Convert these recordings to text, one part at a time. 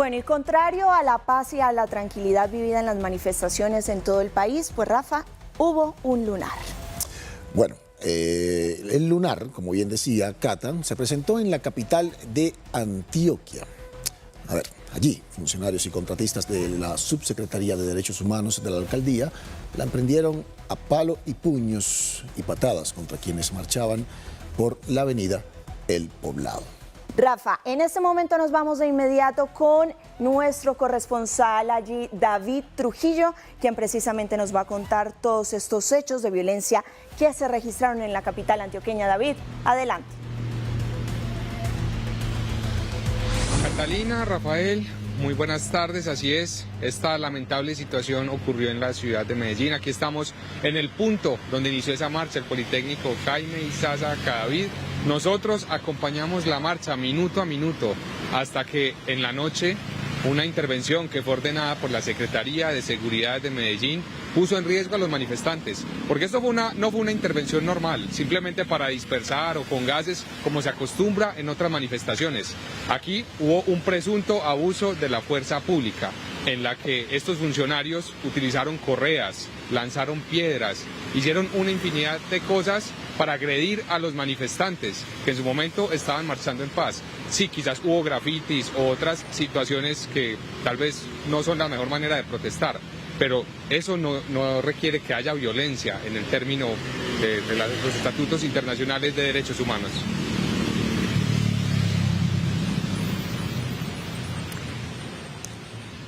Bueno, y contrario a la paz y a la tranquilidad vivida en las manifestaciones en todo el país, pues Rafa, hubo un lunar. Bueno, el lunar, como bien decía Cata, se presentó en la capital de Antioquia. A ver, allí funcionarios y contratistas de la Subsecretaría de Derechos Humanos de la alcaldía la emprendieron a palo y puños y patadas contra quienes marchaban por la avenida El Poblado. Rafa, en este momento nos vamos de inmediato con nuestro corresponsal allí, David Trujillo, quien precisamente nos va a contar todos estos hechos de violencia que se registraron en la capital antioqueña. David, adelante. Catalina, Rafael, muy buenas tardes, así es, esta lamentable situación ocurrió en la ciudad de Medellín. Aquí estamos en el punto donde inició esa marcha, el Politécnico Jaime Izaza Cadavid. Nosotros acompañamos la marcha minuto a minuto hasta que en la noche una intervención que fue ordenada por la Secretaría de Seguridad de Medellín puso en riesgo a los manifestantes, porque esto no fue una intervención normal, simplemente para dispersar o con gases como se acostumbra en otras manifestaciones. Aquí hubo un presunto abuso de la fuerza pública, en la que estos funcionarios utilizaron correas, lanzaron piedras, hicieron una infinidad de cosas para agredir a los manifestantes que en su momento estaban marchando en paz. Sí, quizás hubo grafitis o otras situaciones que tal vez no son la mejor manera de protestar, pero eso no requiere que haya violencia en el término de los estatutos internacionales de derechos humanos.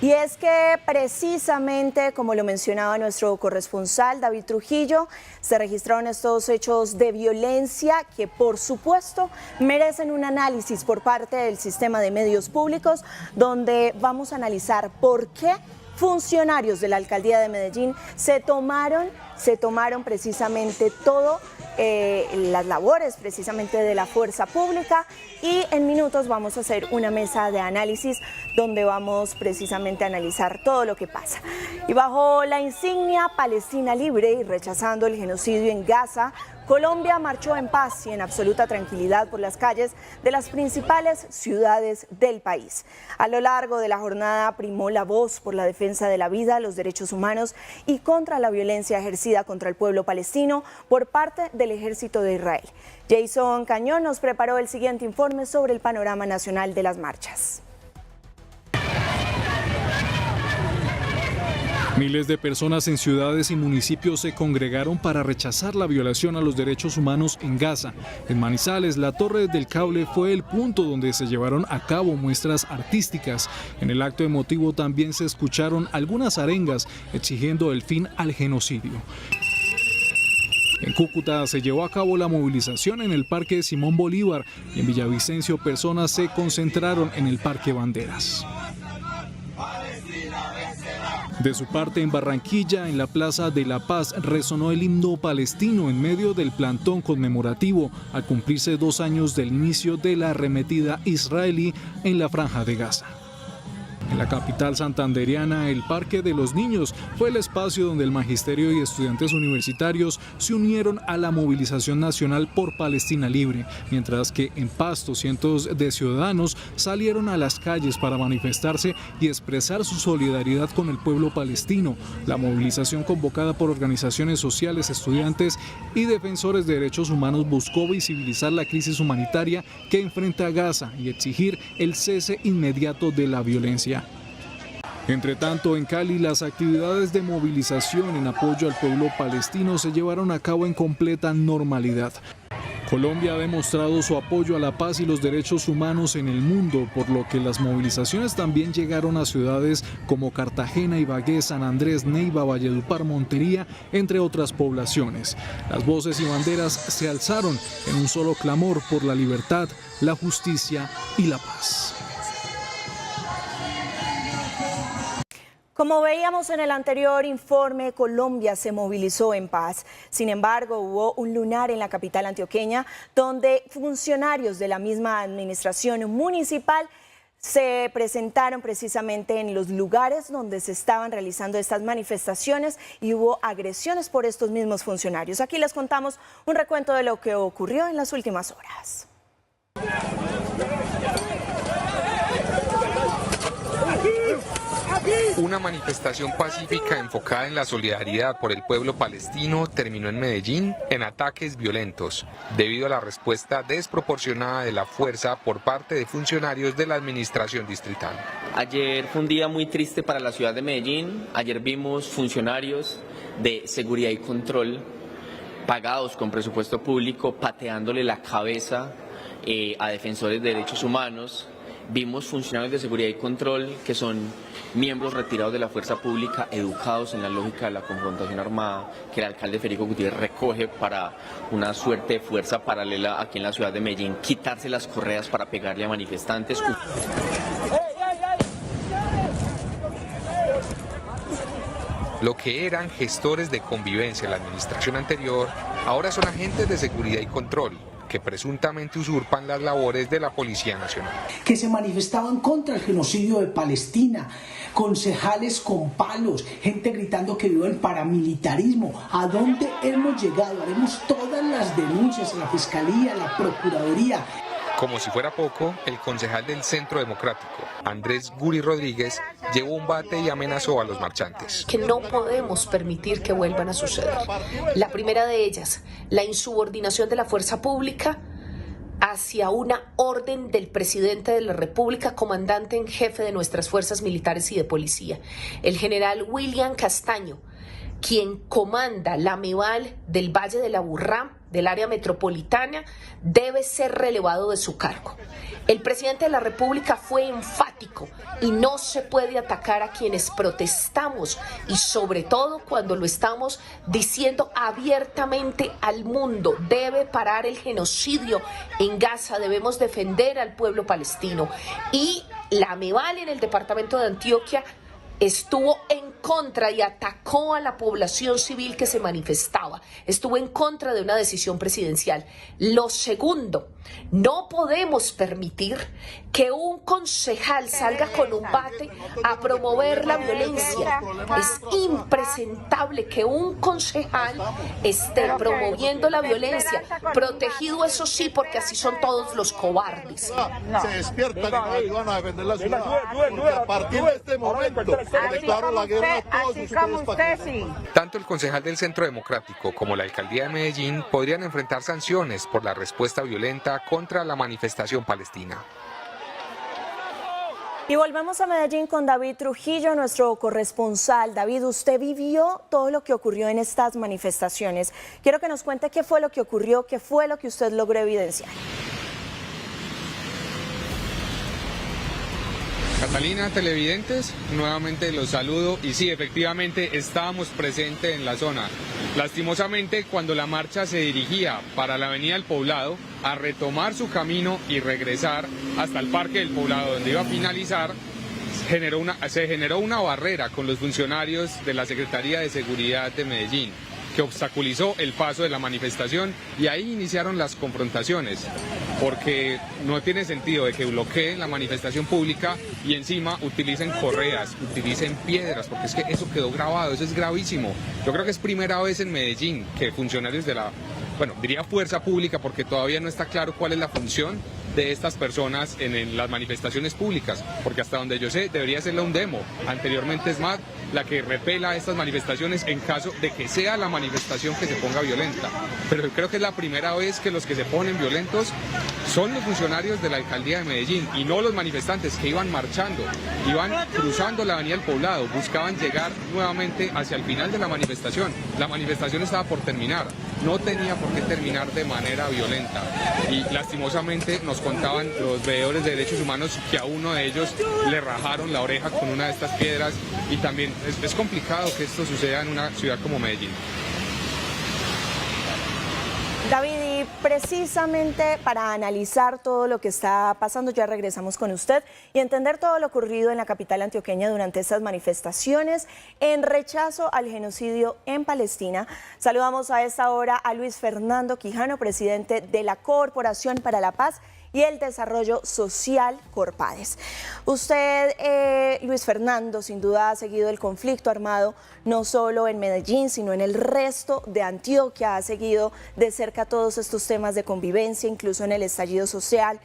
Y es que precisamente, como lo mencionaba nuestro corresponsal David Trujillo, se registraron estos hechos de violencia que por supuesto merecen un análisis por parte del sistema de medios públicos, donde vamos a analizar por qué funcionarios de la alcaldía de Medellín se tomaron precisamente todo las labores precisamente de la fuerza pública, y en minutos vamos a hacer una mesa de análisis donde vamos precisamente a analizar todo lo que pasa. Y bajo la insignia Palestina Libre y rechazando el genocidio en Gaza, Colombia marchó en paz y en absoluta tranquilidad por las calles de las principales ciudades del país. A lo largo de la jornada primó la voz por la defensa de la vida, los derechos humanos y contra la violencia ejercida contra el pueblo palestino por parte del ejército de Israel. Jason Cañón nos preparó el siguiente informe sobre el panorama nacional de las marchas. Miles de personas en ciudades y municipios se congregaron para rechazar la violación a los derechos humanos en Gaza. En Manizales, la Torre del Cable fue el punto donde se llevaron a cabo muestras artísticas. En el acto emotivo también se escucharon algunas arengas exigiendo el fin al genocidio. En Cúcuta se llevó a cabo la movilización en el Parque Simón Bolívar y en Villavicencio personas se concentraron en el Parque Banderas. De su parte, en Barranquilla, en la Plaza de la Paz, resonó el himno palestino en medio del plantón conmemorativo al cumplirse 2 años del inicio de la arremetida israelí en la Franja de Gaza. En la capital santandereana, el Parque de los Niños fue el espacio donde el magisterio y estudiantes universitarios se unieron a la movilización nacional por Palestina Libre, mientras que en Pasto cientos de ciudadanos salieron a las calles para manifestarse y expresar su solidaridad con el pueblo palestino. La movilización, convocada por organizaciones sociales, estudiantes y defensores de derechos humanos, buscó visibilizar la crisis humanitaria que enfrenta Gaza y exigir el cese inmediato de la violencia. Entre tanto, en Cali, las actividades de movilización en apoyo al pueblo palestino se llevaron a cabo en completa normalidad. Colombia ha demostrado su apoyo a la paz y los derechos humanos en el mundo, por lo que las movilizaciones también llegaron a ciudades como Cartagena, Ibagué, San Andrés, Neiva, Valledupar, Montería, entre otras poblaciones. Las voces y banderas se alzaron en un solo clamor por la libertad, la justicia y la paz. Como veíamos en el anterior informe, Colombia se movilizó en paz. Sin embargo, hubo un lunar en la capital antioqueña donde funcionarios de la misma administración municipal se presentaron precisamente en los lugares donde se estaban realizando estas manifestaciones y hubo agresiones por estos mismos funcionarios. Aquí les contamos un recuento de lo que ocurrió en las últimas horas. Una manifestación pacífica enfocada en la solidaridad por el pueblo palestino terminó en Medellín en ataques violentos, debido a la respuesta desproporcionada de la fuerza por parte de funcionarios de la administración distrital. Ayer fue un día muy triste para la ciudad de Medellín. Ayer vimos funcionarios de seguridad y control pagados con presupuesto público pateándole la cabeza a defensores de derechos humanos. Vimos funcionarios de seguridad y control que son miembros retirados de la fuerza pública, educados en la lógica de la confrontación armada, que el alcalde Federico Gutiérrez recoge para una suerte de fuerza paralela aquí en la ciudad de Medellín, quitarse las correas para pegarle a manifestantes. Lo que eran gestores de convivencia en la administración anterior, ahora son agentes de seguridad y control, que presuntamente usurpan las labores de la Policía Nacional. Que se manifestaban contra el genocidio de Palestina, concejales con palos, gente gritando que vive el paramilitarismo. ¿A dónde hemos llegado? Haremos todas las denuncias a la Fiscalía, a la Procuraduría. Como si fuera poco, el concejal del Centro Democrático, Andrés Guri Rodríguez, llevó un bate y amenazó a los marchantes. Que no podemos permitir que vuelvan a suceder. La primera de ellas, la insubordinación de la fuerza pública hacia una orden del presidente de la República, comandante en jefe de nuestras fuerzas militares y de policía, el general William Castaño, quien comanda la MEVAL del Valle de la Aburrá, del área metropolitana, debe ser relevado de su cargo. El presidente de la República fue enfático y no se puede atacar a quienes protestamos y sobre todo cuando lo estamos diciendo abiertamente al mundo. Debe parar el genocidio en Gaza, debemos defender al pueblo palestino. Y la MEVAL en el departamento de Antioquia estuvo en contra y atacó a la población civil que se manifestaba. Estuvo en contra de una decisión presidencial. Lo segundo, no podemos permitir que un concejal salga con un bate a promover la violencia. Es impresentable que un concejal esté promoviendo la violencia, protegido eso sí, porque así son todos los cobardes. Se despiertan y van a defender la ciudad, porque a partir de este momento declaro la guerra a todos ustedes. Tanto el concejal del Centro Democrático como la alcaldía de Medellín podrían enfrentar sanciones por la respuesta violenta contra la manifestación palestina. Y volvemos a Medellín con David Trujillo, nuestro corresponsal. David, usted vivió todo lo que ocurrió en estas manifestaciones. Quiero que nos cuente qué fue lo que ocurrió, qué fue lo que usted logró evidenciar. Catalina, televidentes, nuevamente los saludo y sí, efectivamente estábamos presentes en la zona. Lastimosamente, cuando la marcha se dirigía para la Avenida del Poblado a retomar su camino y regresar hasta el Parque del Poblado, donde iba a finalizar, se generó una barrera con los funcionarios de la Secretaría de Seguridad de Medellín, que obstaculizó el paso de la manifestación y ahí iniciaron las confrontaciones, porque no tiene sentido de que bloqueen la manifestación pública y encima utilicen correas, utilicen piedras, porque es que eso quedó grabado, eso es gravísimo. Yo creo que es primera vez en Medellín que funcionarios de la, diría fuerza pública, porque todavía no está claro cuál es la función de estas personas en las manifestaciones públicas, porque hasta donde yo sé debería ser la UNDEMO, anteriormente es SMAT, la que repela estas manifestaciones en caso de que sea la manifestación que se ponga violenta. Pero yo creo que es la primera vez que los que se ponen violentos son los funcionarios de la alcaldía de Medellín y no los manifestantes que iban marchando, iban cruzando la Avenida del Poblado, buscaban llegar nuevamente hacia el final de la manifestación. La manifestación estaba por terminar, no tenía por qué terminar de manera violenta y lastimosamente nos contaban los veedores de derechos humanos que a uno de ellos le rajaron la oreja con una de estas piedras y también es complicado que esto suceda en una ciudad como Medellín. David, y precisamente para analizar todo lo que está pasando, ya regresamos con usted y entender todo lo ocurrido en la capital antioqueña durante estas manifestaciones en rechazo al genocidio en Palestina. Saludamos a esta hora a Luis Fernando Quijano, presidente de la Corporación para la Paz y el Desarrollo Social, Corpades. Usted, Luis Fernando, sin duda ha seguido el conflicto armado no solo en Medellín, sino en el resto de Antioquia, ha seguido de cerca todos estos temas de convivencia, incluso en el estallido social.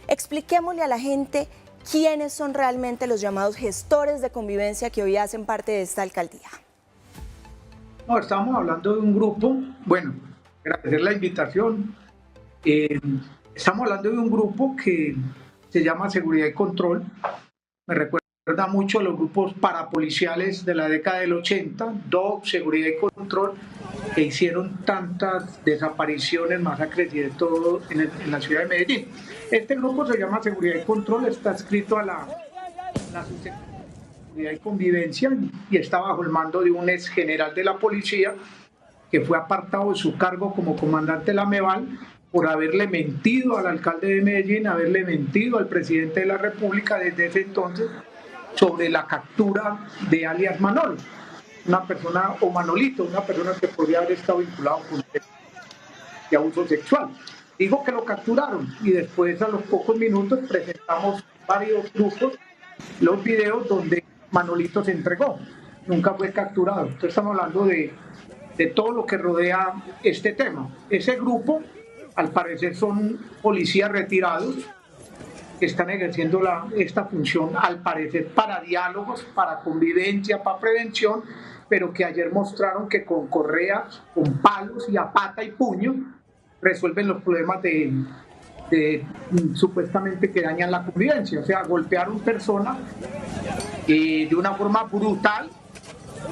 Expliquémosle a la gente ¿quiénes son realmente los llamados gestores de convivencia que hoy hacen parte de esta alcaldía? No, estamos hablando de un grupo, bueno, agradecer la invitación. Estamos hablando de un grupo que se llama Seguridad y Control. Me recuerda mucho a los grupos parapoliciales de la década del 80, DOC, Seguridad y Control, que hicieron tantas desapariciones, masacres y de todo en la ciudad de Medellín. Este grupo se llama Seguridad y Control, está adscrito a la Subsecretaría de Seguridad y Convivencia y está bajo el mando de un ex general de la policía que fue apartado de su cargo como comandante de la MEVAL por haberle mentido al alcalde de Medellín, haberle mentido al presidente de la República desde ese entonces sobre la captura de alias Manolo, una persona, o Manolito, una persona que podría haber estado vinculado con de abuso sexual. Digo que lo capturaron y después a los pocos minutos presentamos varios grupos, los videos donde Manolito se entregó, nunca fue capturado. Entonces estamos hablando de todo lo que rodea este tema. Ese grupo, al parecer, son policías retirados que están ejerciendo esta función, al parecer, para diálogos, para convivencia, para prevención, pero que ayer mostraron que con correas, con palos y a pata y puño resuelven los problemas supuestamente que dañan la convivencia. O sea, golpearon personas de una forma brutal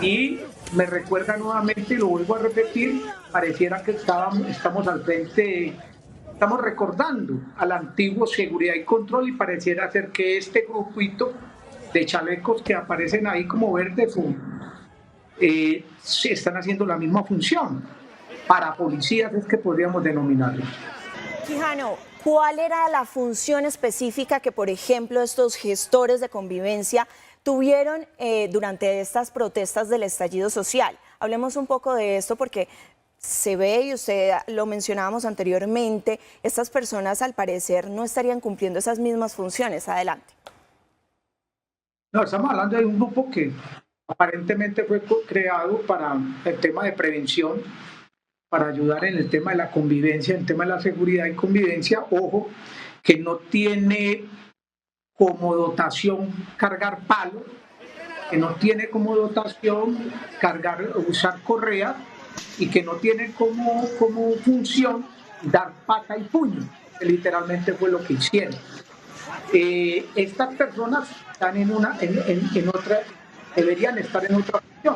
y me recuerda nuevamente, y lo vuelvo a repetir, pareciera que estamos al frente, estamos recordando al antiguo Seguridad y Control y pareciera ser que este grupito de chalecos que aparecen ahí como verdes están haciendo la misma función. Para policías es que podríamos denominarlos. Quijano, ¿cuál era la función específica que, por ejemplo, estos gestores de convivencia tuvieron durante estas protestas del estallido social? Hablemos un poco de esto porque se ve, y usted lo mencionábamos anteriormente, estas personas al parecer no estarían cumpliendo esas mismas funciones. Adelante. No, estamos hablando de un grupo que aparentemente fue creado para el tema de prevención, para ayudar en el tema de la convivencia, en el tema de la seguridad y convivencia. Ojo, que no tiene como dotación cargar palos, que no tiene como dotación usar correas y que no tiene como función dar pata y puño, que literalmente fue lo que hicieron. Estas personas están en otra, deberían estar en otra función,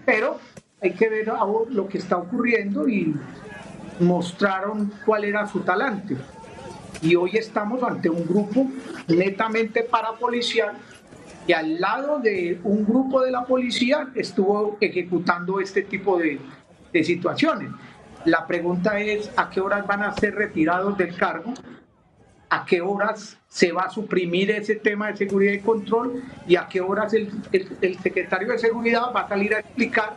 pero hay que ver ahora lo que está ocurriendo y mostraron cuál era su talante. Y hoy estamos ante un grupo netamente parapolicial que al lado de un grupo de la policía estuvo ejecutando este tipo de situaciones. La pregunta es ¿a qué horas van a ser retirados del cargo? ¿A qué horas se va a suprimir ese tema de seguridad y control? ¿Y a qué horas el secretario de Seguridad va a salir a explicar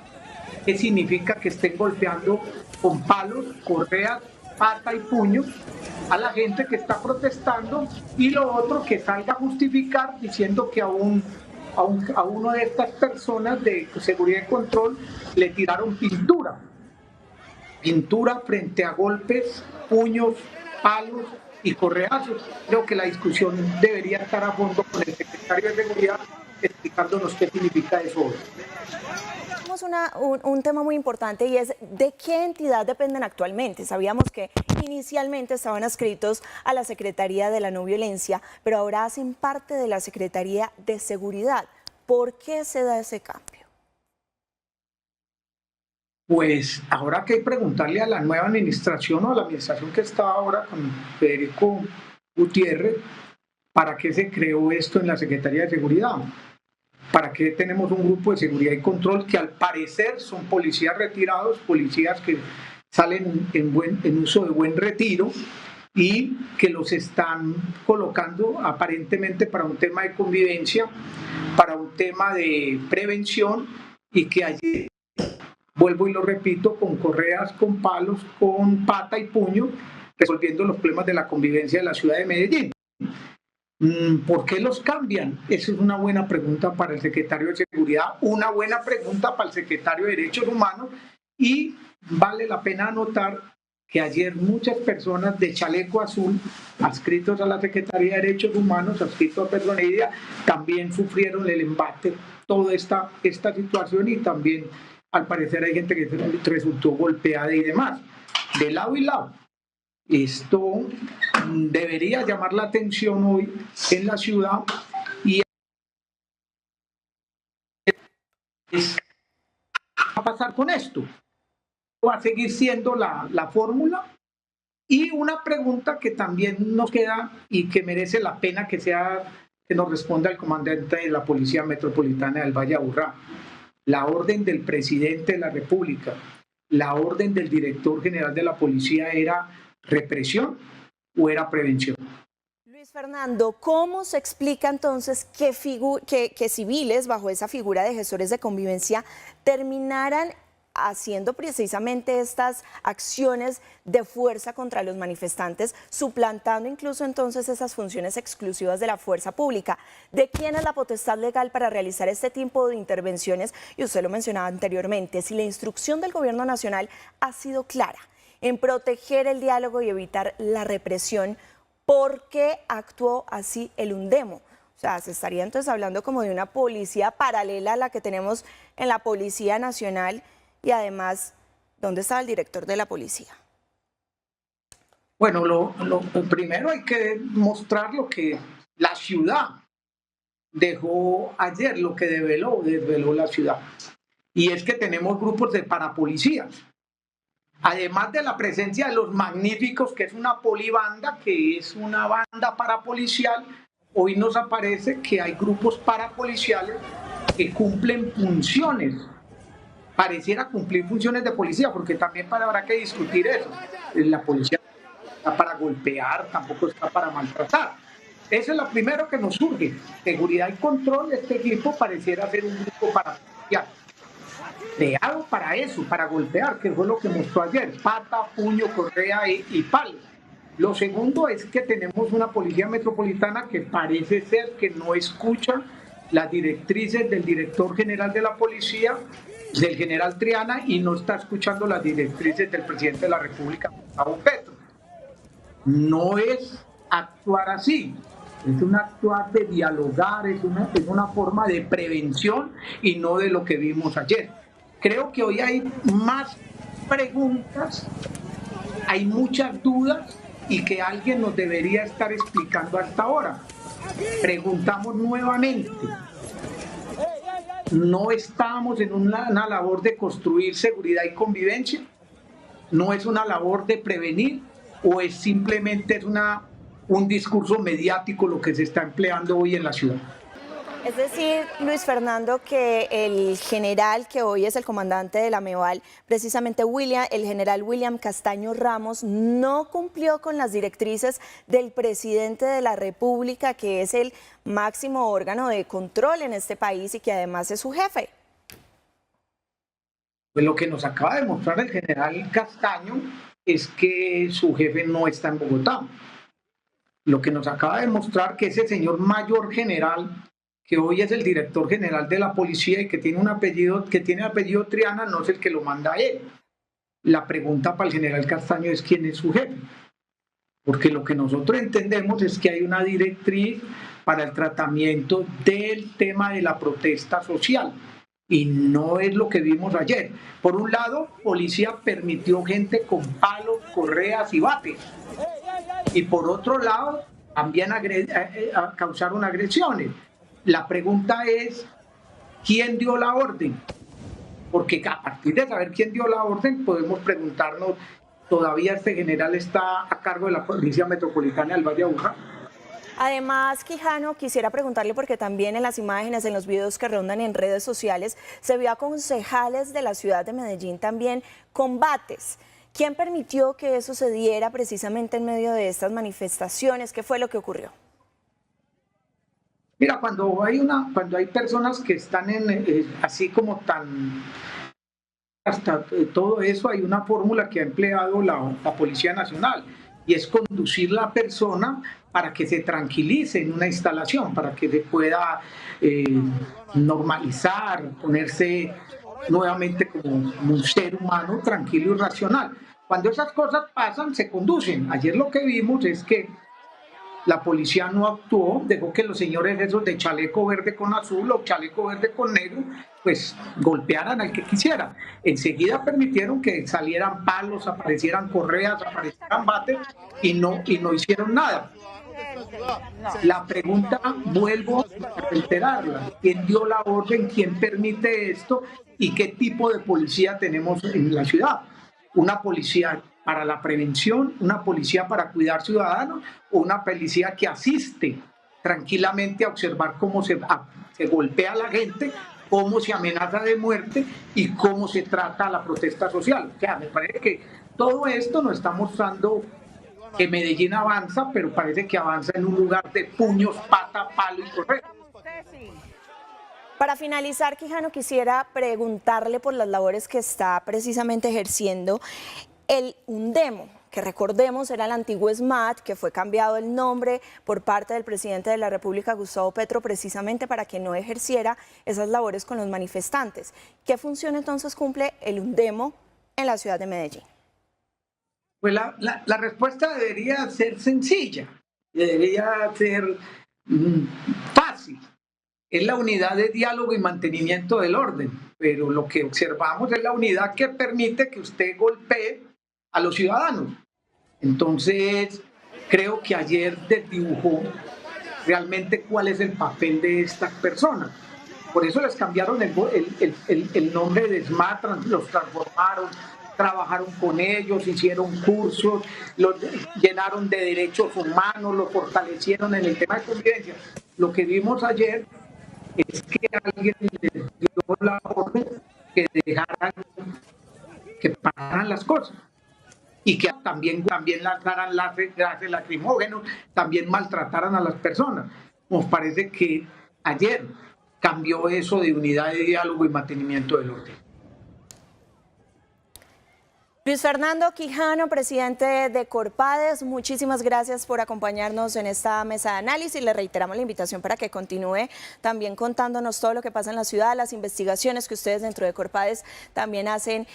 qué significa que estén golpeando con palos, correas, pata y puño a la gente que está protestando? Y lo otro, que salga a justificar diciendo que a uno de estas personas de seguridad y control le tiraron pintura frente a golpes, puños, palos y correazos. Creo que la discusión debería estar a fondo con el secretario de Seguridad explicándonos qué significa eso. Un tema muy importante, y es ¿de qué entidad dependen actualmente? Sabíamos que inicialmente estaban adscritos a la Secretaría de la No Violencia, pero ahora hacen parte de la Secretaría de Seguridad. ¿Por qué se da ese cambio? Pues ahora que hay que preguntarle a la nueva administración o a la administración que está ahora con Federico Gutiérrez, ¿para qué se creó esto en la Secretaría de Seguridad? ¿Para qué tenemos un grupo de seguridad y control que al parecer son policías retirados, policías que salen en uso de buen retiro y que los están colocando aparentemente para un tema de convivencia, para un tema de prevención, y que allí, vuelvo y lo repito, con correas, con palos, con pata y puño, resolviendo los problemas de la convivencia de la ciudad de Medellín? ¿Por qué los cambian? Esa es una buena pregunta para el secretario de Seguridad, una buena pregunta para el secretario de Derechos Humanos, y vale la pena anotar que ayer muchas personas de chaleco azul, adscritos a la Secretaría de Derechos Humanos, adscritos a Personería, también sufrieron el embate, toda esta situación, y también al parecer hay gente que resultó golpeada y demás, de lado y lado. Esto debería llamar la atención hoy en la ciudad y ¿qué va a pasar con esto? ¿Va a seguir siendo la fórmula? Y una pregunta que también nos queda y que merece la pena que nos responda el comandante de la Policía Metropolitana del Valle de Aburrá. La orden del presidente de la República, la orden del director general de la policía, ¿era represión o era prevención? Luis Fernando, ¿cómo se explica entonces que civiles bajo esa figura de gestores de convivencia terminaran haciendo precisamente estas acciones de fuerza contra los manifestantes, suplantando incluso entonces esas funciones exclusivas de la fuerza pública? ¿De quién es la potestad legal para realizar este tipo de intervenciones? Y usted lo mencionaba anteriormente, si la instrucción del gobierno nacional ha sido clara en proteger el diálogo y evitar la represión, ¿por qué actuó así el UNDEMO? O sea, se estaría entonces hablando como de una policía paralela a la que tenemos en la Policía Nacional. Y además, ¿dónde estaba el director de la policía? Bueno, lo primero hay que mostrar lo que la ciudad dejó ayer, lo que desveló la ciudad. Y es que tenemos grupos de parapolicías. Además de la presencia de los magníficos, que es una polibanda, que es una banda parapolicial, hoy nos aparece que hay grupos parapoliciales que cumplen funciones. Pareciera cumplir funciones de policía, porque también habrá que discutir eso. La policía no está para golpear, tampoco está para maltratar. Eso es lo primero que nos surge. Seguridad y control, este equipo pareciera ser un grupo parapolicial, creado para eso, para golpear, que fue lo que mostró ayer: pata, puño, correa y palo. Lo segundo es que tenemos una policía metropolitana que parece ser que no escucha las directrices del director general de la policía, del general Triana, y no está escuchando las directrices del presidente de la República, Gustavo Petro. No es actuar así, es un actuar de dialogar, es una forma de prevención y no de lo que vimos ayer. Creo que hoy hay más preguntas, hay muchas dudas y que alguien nos debería estar explicando hasta ahora. Preguntamos nuevamente, ¿no estamos en una labor de construir seguridad y convivencia? ¿No es una labor de prevenir? ¿O es simplemente un discurso mediático lo que se está empleando hoy en la ciudad? Es decir, Luis Fernando, que el general que hoy es el comandante de la MEVAL, precisamente el general William Castaño Ramos, no cumplió con las directrices del presidente de la República, que es el máximo órgano de control en este país y que además es su jefe. Pues lo que nos acaba de mostrar el general Castaño es que su jefe no está en Bogotá. Lo que nos acaba de mostrar que ese señor mayor general, que hoy es el director general de la policía y que tiene apellido Triana, no es el que lo manda a él. La pregunta para el general Castaño es quién es su jefe. Porque lo que nosotros entendemos es que hay una directriz para el tratamiento del tema de la protesta social. Y no es lo que vimos ayer. Por un lado, policía permitió gente con palos, correas y bates. Y por otro lado, también causaron agresiones. La pregunta es, ¿quién dio la orden? Porque a partir de saber quién dio la orden, podemos preguntarnos, ¿todavía este general está a cargo de la Policía Metropolitana del Valle de Aburrá? Además, Quijano, quisiera preguntarle, porque también en las imágenes, en los videos que rondan en redes sociales, se vio a concejales de la ciudad de Medellín también combates. ¿Quién permitió que eso se diera precisamente en medio de estas manifestaciones? ¿Qué fue lo que ocurrió? Mira, cuando hay personas que están así como tan... Hasta todo eso, hay una fórmula que ha empleado la Policía Nacional, y es conducir la persona para que se tranquilice en una instalación, para que se pueda normalizar, ponerse nuevamente como un ser humano tranquilo y racional. Cuando esas cosas pasan, se conducen. Ayer lo que vimos es que la policía no actuó, dejó que los señores esos de chaleco verde con azul o chaleco verde con negro, pues golpearan al que quisiera. Enseguida permitieron que salieran palos, aparecieran correas, aparecieran bates y no hicieron nada. La pregunta, vuelvo a reiterarla, ¿quién dio la orden? ¿Quién permite esto? ¿Y qué tipo de policía tenemos en la ciudad? ¿Una policía para la prevención, una policía para cuidar ciudadanos o una policía que asiste tranquilamente a observar cómo se golpea a la gente, cómo se amenaza de muerte y cómo se trata la protesta social? O sea, me parece que todo esto nos está mostrando que Medellín avanza, pero parece que avanza en un lugar de puños, pata, palo y correa. Para finalizar, Quijano, quisiera preguntarle por las labores que está precisamente ejerciendo el UNDEMO, que recordemos era el antiguo SMAT, que fue cambiado el nombre por parte del presidente de la República, Gustavo Petro, precisamente para que no ejerciera esas labores con los manifestantes. ¿Qué función entonces cumple el UNDEMO en la ciudad de Medellín? Pues la respuesta debería ser sencilla, debería ser fácil. Es la unidad de diálogo y mantenimiento del orden, pero lo que observamos es la unidad que permite que usted golpee a los ciudadanos. Entonces, creo que ayer desdibujó realmente cuál es el papel de estas personas. Por eso les cambiaron el nombre de SMAT, los transformaron, trabajaron con ellos, hicieron cursos, los llenaron de derechos humanos, los fortalecieron en el tema de convivencia. Lo que vimos ayer es que alguien les dio la orden que dejaran que pararan las cosas y que también lanzaran gases lacrimógenos, también maltrataran a las personas. Nos parece que ayer cambió eso de unidad de diálogo y mantenimiento del orden. Luis Fernando Quijano, presidente de Corpades, muchísimas gracias por acompañarnos en esta mesa de análisis. Le reiteramos la invitación para que continúe también contándonos todo lo que pasa en la ciudad. Las investigaciones que ustedes dentro de Corpades también hacen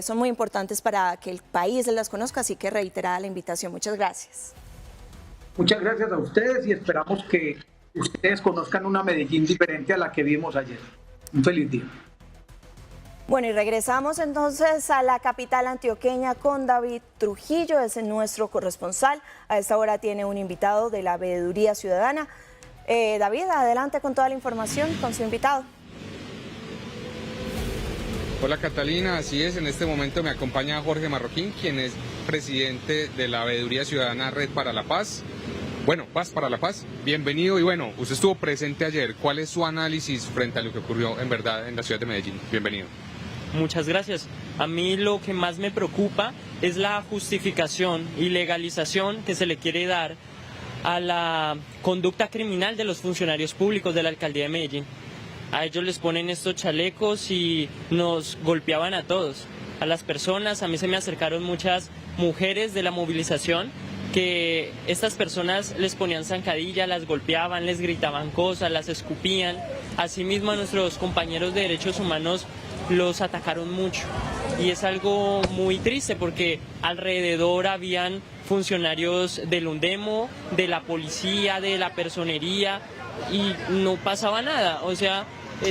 son muy importantes para que el país las conozca, así que reiterada la invitación. Muchas gracias. Muchas gracias a ustedes y esperamos que ustedes conozcan una Medellín diferente a la que vimos ayer. Un feliz día. Bueno, y regresamos entonces a la capital antioqueña con David Trujillo, es nuestro corresponsal. A esta hora tiene un invitado de la Veeduría Ciudadana. David, adelante con toda la información con su invitado. Hola Catalina, así es, en este momento me acompaña Jorge Marroquín, quien es presidente de la Veeduría Ciudadana Red para la Paz. Bueno, Paz para la Paz, bienvenido y bueno, usted estuvo presente ayer. ¿Cuál es su análisis frente a lo que ocurrió en verdad en la ciudad de Medellín? Bienvenido. Muchas gracias. A mí lo que más me preocupa es la justificación y legalización que se le quiere dar a la conducta criminal de los funcionarios públicos de la alcaldía de Medellín. A ellos les ponen estos chalecos y nos golpeaban a todos, a las personas. A mí se me acercaron muchas mujeres de la movilización que estas personas les ponían zancadilla, las golpeaban, les gritaban cosas, las escupían. Asimismo a nuestros compañeros de derechos humanos los atacaron mucho y es algo muy triste porque alrededor habían funcionarios del UNDEMO, de la policía, de la personería y no pasaba nada. O sea,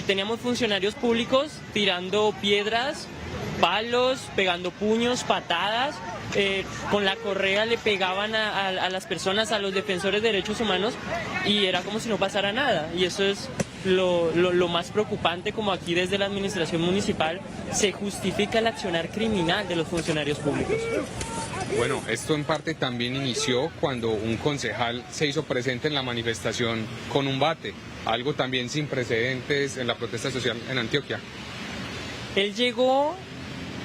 teníamos funcionarios públicos tirando piedras, palos, pegando puños, patadas. Con la correa le pegaban a las personas, a los defensores de derechos humanos y era como si no pasara nada. Y eso es lo más preocupante, como aquí desde la administración municipal se justifica el accionar criminal de los funcionarios públicos. Bueno, esto en parte también inició cuando un concejal se hizo presente en la manifestación con un bate, algo también sin precedentes en la protesta social en Antioquia. Él llegó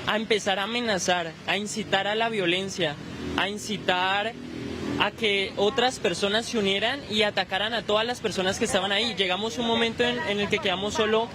a empezar a amenazar, a incitar a la violencia, a incitar a que otras personas se unieran y atacaran a todas las personas que estaban ahí. Llegamos a un momento en el que quedamos solo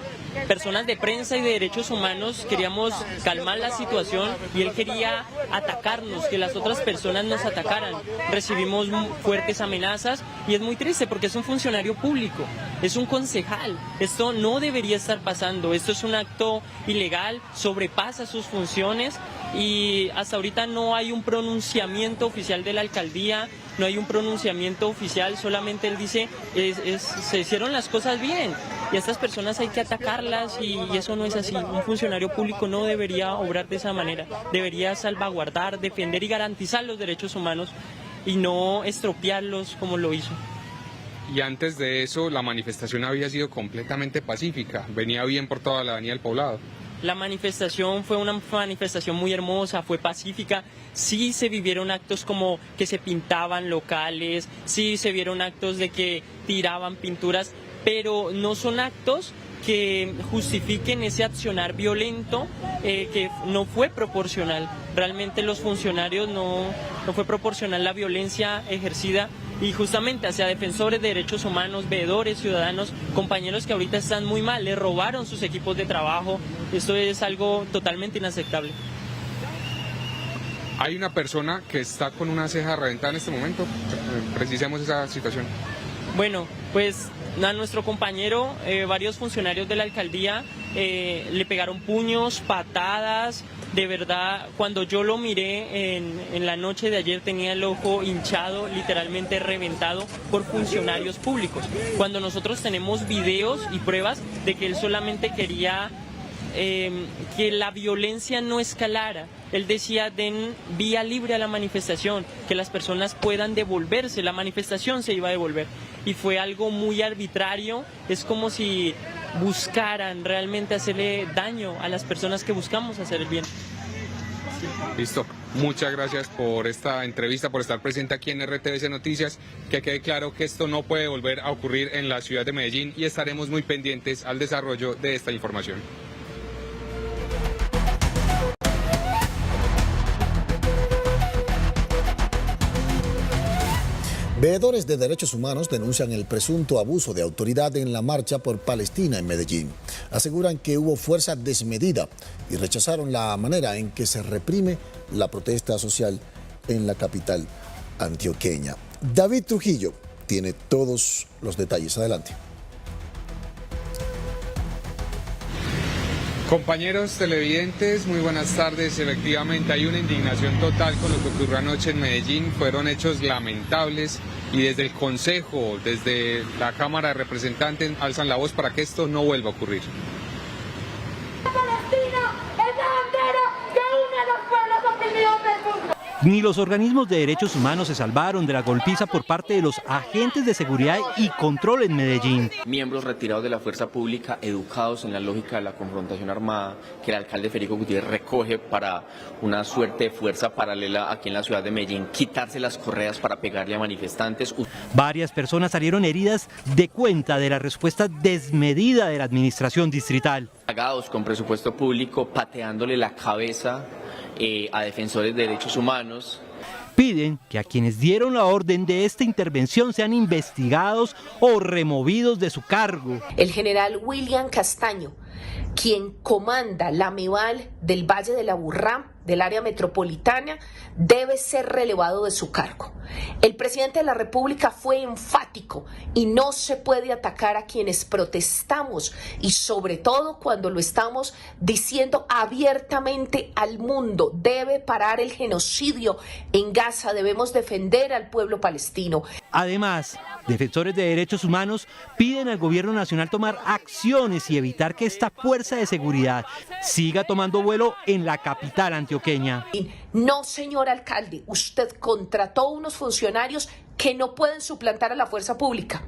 personas de prensa y de derechos humanos, queríamos calmar la situación y él quería atacarnos, que las otras personas nos atacaran. Recibimos fuertes amenazas y es muy triste porque es un funcionario público, es un concejal. Esto no debería estar pasando, esto es un acto ilegal, sobrepasa sus funciones y hasta ahorita no hay un pronunciamiento oficial de la alcaldía, no hay un pronunciamiento oficial, solamente él dice se hicieron las cosas bien y a estas personas hay que atacarlas y eso no es así. Un funcionario público no debería obrar de esa manera, debería salvaguardar, defender y garantizar los derechos humanos y no estropearlos como lo hizo. Y antes de eso la manifestación había sido completamente pacífica, venía bien por toda la avenida del Poblado. La manifestación fue una manifestación muy hermosa, fue pacífica, sí se vivieron actos como que se pintaban locales, sí se vieron actos de que tiraban pinturas, pero no son actos que justifiquen ese accionar violento que no fue proporcional. Realmente los funcionarios no fue proporcional la violencia ejercida y justamente hacia defensores de derechos humanos, veedores, ciudadanos, compañeros que ahorita están muy mal, les robaron sus equipos de trabajo. Esto es algo totalmente inaceptable. Hay una persona que está con una ceja reventada en este momento, precisemos esa situación. Bueno, pues a nuestro compañero, varios funcionarios de la alcaldía le pegaron puños, patadas. De verdad, cuando yo lo miré en la noche de ayer tenía el ojo hinchado, literalmente reventado por funcionarios públicos. Cuando nosotros tenemos videos y pruebas de que él solamente quería que la violencia no escalara. Él decía, den vía libre a la manifestación, que las personas puedan devolverse, la manifestación se iba a devolver. Y fue algo muy arbitrario, es como si buscaran realmente hacerle daño a las personas que buscamos hacer el bien. Sí. Listo, muchas gracias por esta entrevista, por estar presente aquí en RTVC Noticias, que quede claro que esto no puede volver a ocurrir en la ciudad de Medellín y estaremos muy pendientes al desarrollo de esta información. Veedores de derechos humanos denuncian el presunto abuso de autoridad en la marcha por Palestina en Medellín. Aseguran que hubo fuerza desmedida y rechazaron la manera en que se reprime la protesta social en la capital antioqueña. David Trujillo tiene todos los detalles. Adelante. Compañeros televidentes, muy buenas tardes. Efectivamente hay una indignación total con lo que ocurrió anoche en Medellín. Fueron hechos lamentables y desde el Consejo, desde la Cámara de Representantes, alzan la voz para que esto no vuelva a ocurrir. Palestina es la bandera que une a los pueblos oprimidos del mundo. Ni los organismos de derechos humanos se salvaron de la golpiza por parte de los agentes de seguridad y control en Medellín. Miembros retirados de la fuerza pública, educados en la lógica de la confrontación armada, que el alcalde Federico Gutiérrez recoge para una suerte de fuerza paralela aquí en la ciudad de Medellín, quitarse las correas para pegarle a manifestantes. Varias personas salieron heridas de cuenta de la respuesta desmedida de la administración distrital. Pagados con presupuesto público, pateándole la cabeza a defensores de derechos humanos. Piden que a quienes dieron la orden de esta intervención sean investigados o removidos de su cargo. El general William Castaño, quien comanda la MEVAL del Valle de la Aburrá, del área metropolitana, debe ser relevado de su cargo. El presidente de la República fue enfático y no se puede atacar a quienes protestamos y sobre todo cuando lo estamos diciendo abiertamente al mundo. Debe parar el genocidio en Gaza, debemos defender al pueblo palestino. Además, defensores de derechos humanos piden al gobierno nacional tomar acciones y evitar que esta fuerza de seguridad siga tomando vuelo en la capital antioqueña. No, señor alcalde, usted contrató unos funcionarios que no pueden suplantar a la fuerza pública,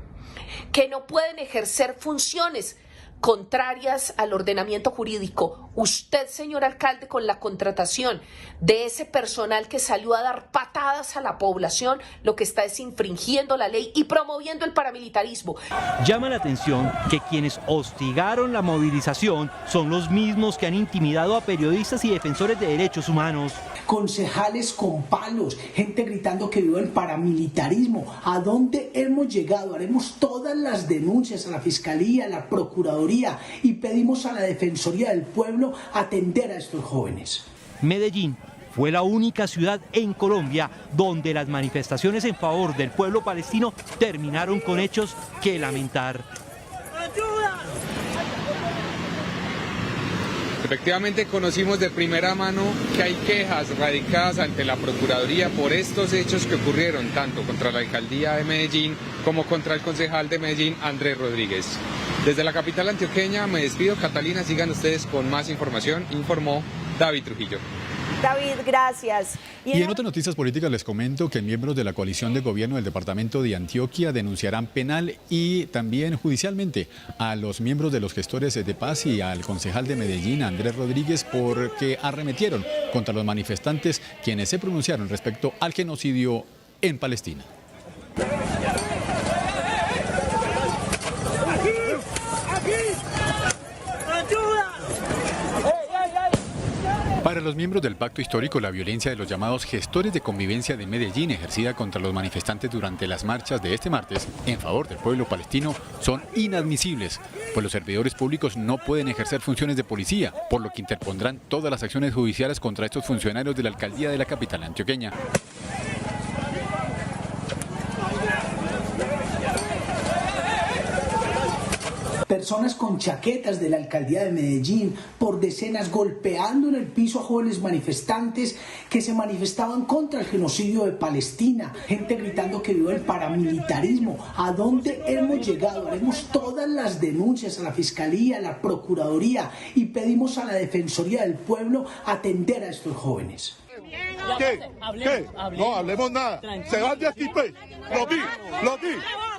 que no pueden ejercer funciones contrarias al ordenamiento jurídico. Usted, señor alcalde, con la contratación de ese personal que salió a dar patadas a la población, lo que está es infringiendo la ley y promoviendo el paramilitarismo. Llama la atención que quienes hostigaron la movilización son los mismos que han intimidado a periodistas y defensores de derechos humanos. Concejales con palos, gente gritando que vive el paramilitarismo. ¿A dónde hemos llegado? Haremos todas las denuncias a la Fiscalía, a la Procuraduría y pedimos a la Defensoría del Pueblo atender a estos jóvenes. Medellín fue la única ciudad en Colombia donde las manifestaciones en favor del pueblo palestino terminaron con hechos que lamentar. Efectivamente, conocimos de primera mano que hay quejas radicadas ante la Procuraduría por estos hechos que ocurrieron tanto contra la Alcaldía de Medellín como contra el concejal de Medellín, Andrés Rodríguez. Desde la capital antioqueña me despido, Catalina, sigan ustedes con más información, informó David Trujillo. David, gracias. Y en otras noticias políticas les comento que miembros de la coalición de gobierno del departamento de Antioquia denunciarán penal y también judicialmente a los miembros de los gestores de paz y al concejal de Medellín, Andrés Rodríguez, porque arremetieron contra los manifestantes quienes se pronunciaron respecto al genocidio en Palestina. Para los miembros del pacto histórico, la violencia de los llamados gestores de convivencia de Medellín ejercida contra los manifestantes durante las marchas de este martes en favor del pueblo palestino son inadmisibles, pues los servidores públicos no pueden ejercer funciones de policía, por lo que interpondrán todas las acciones judiciales contra estos funcionarios de la alcaldía de la capital antioqueña. Personas con chaquetas de la alcaldía de Medellín por decenas golpeando en el piso a jóvenes manifestantes que se manifestaban contra el genocidio de Palestina. Gente gritando que vive el paramilitarismo. ¿A dónde hemos llegado? Haremos todas las denuncias a la Fiscalía, a la Procuraduría y pedimos a la Defensoría del Pueblo atender a estos jóvenes. ¿Qué? No hablemos nada. Se van de aquí, pues. Lo vi.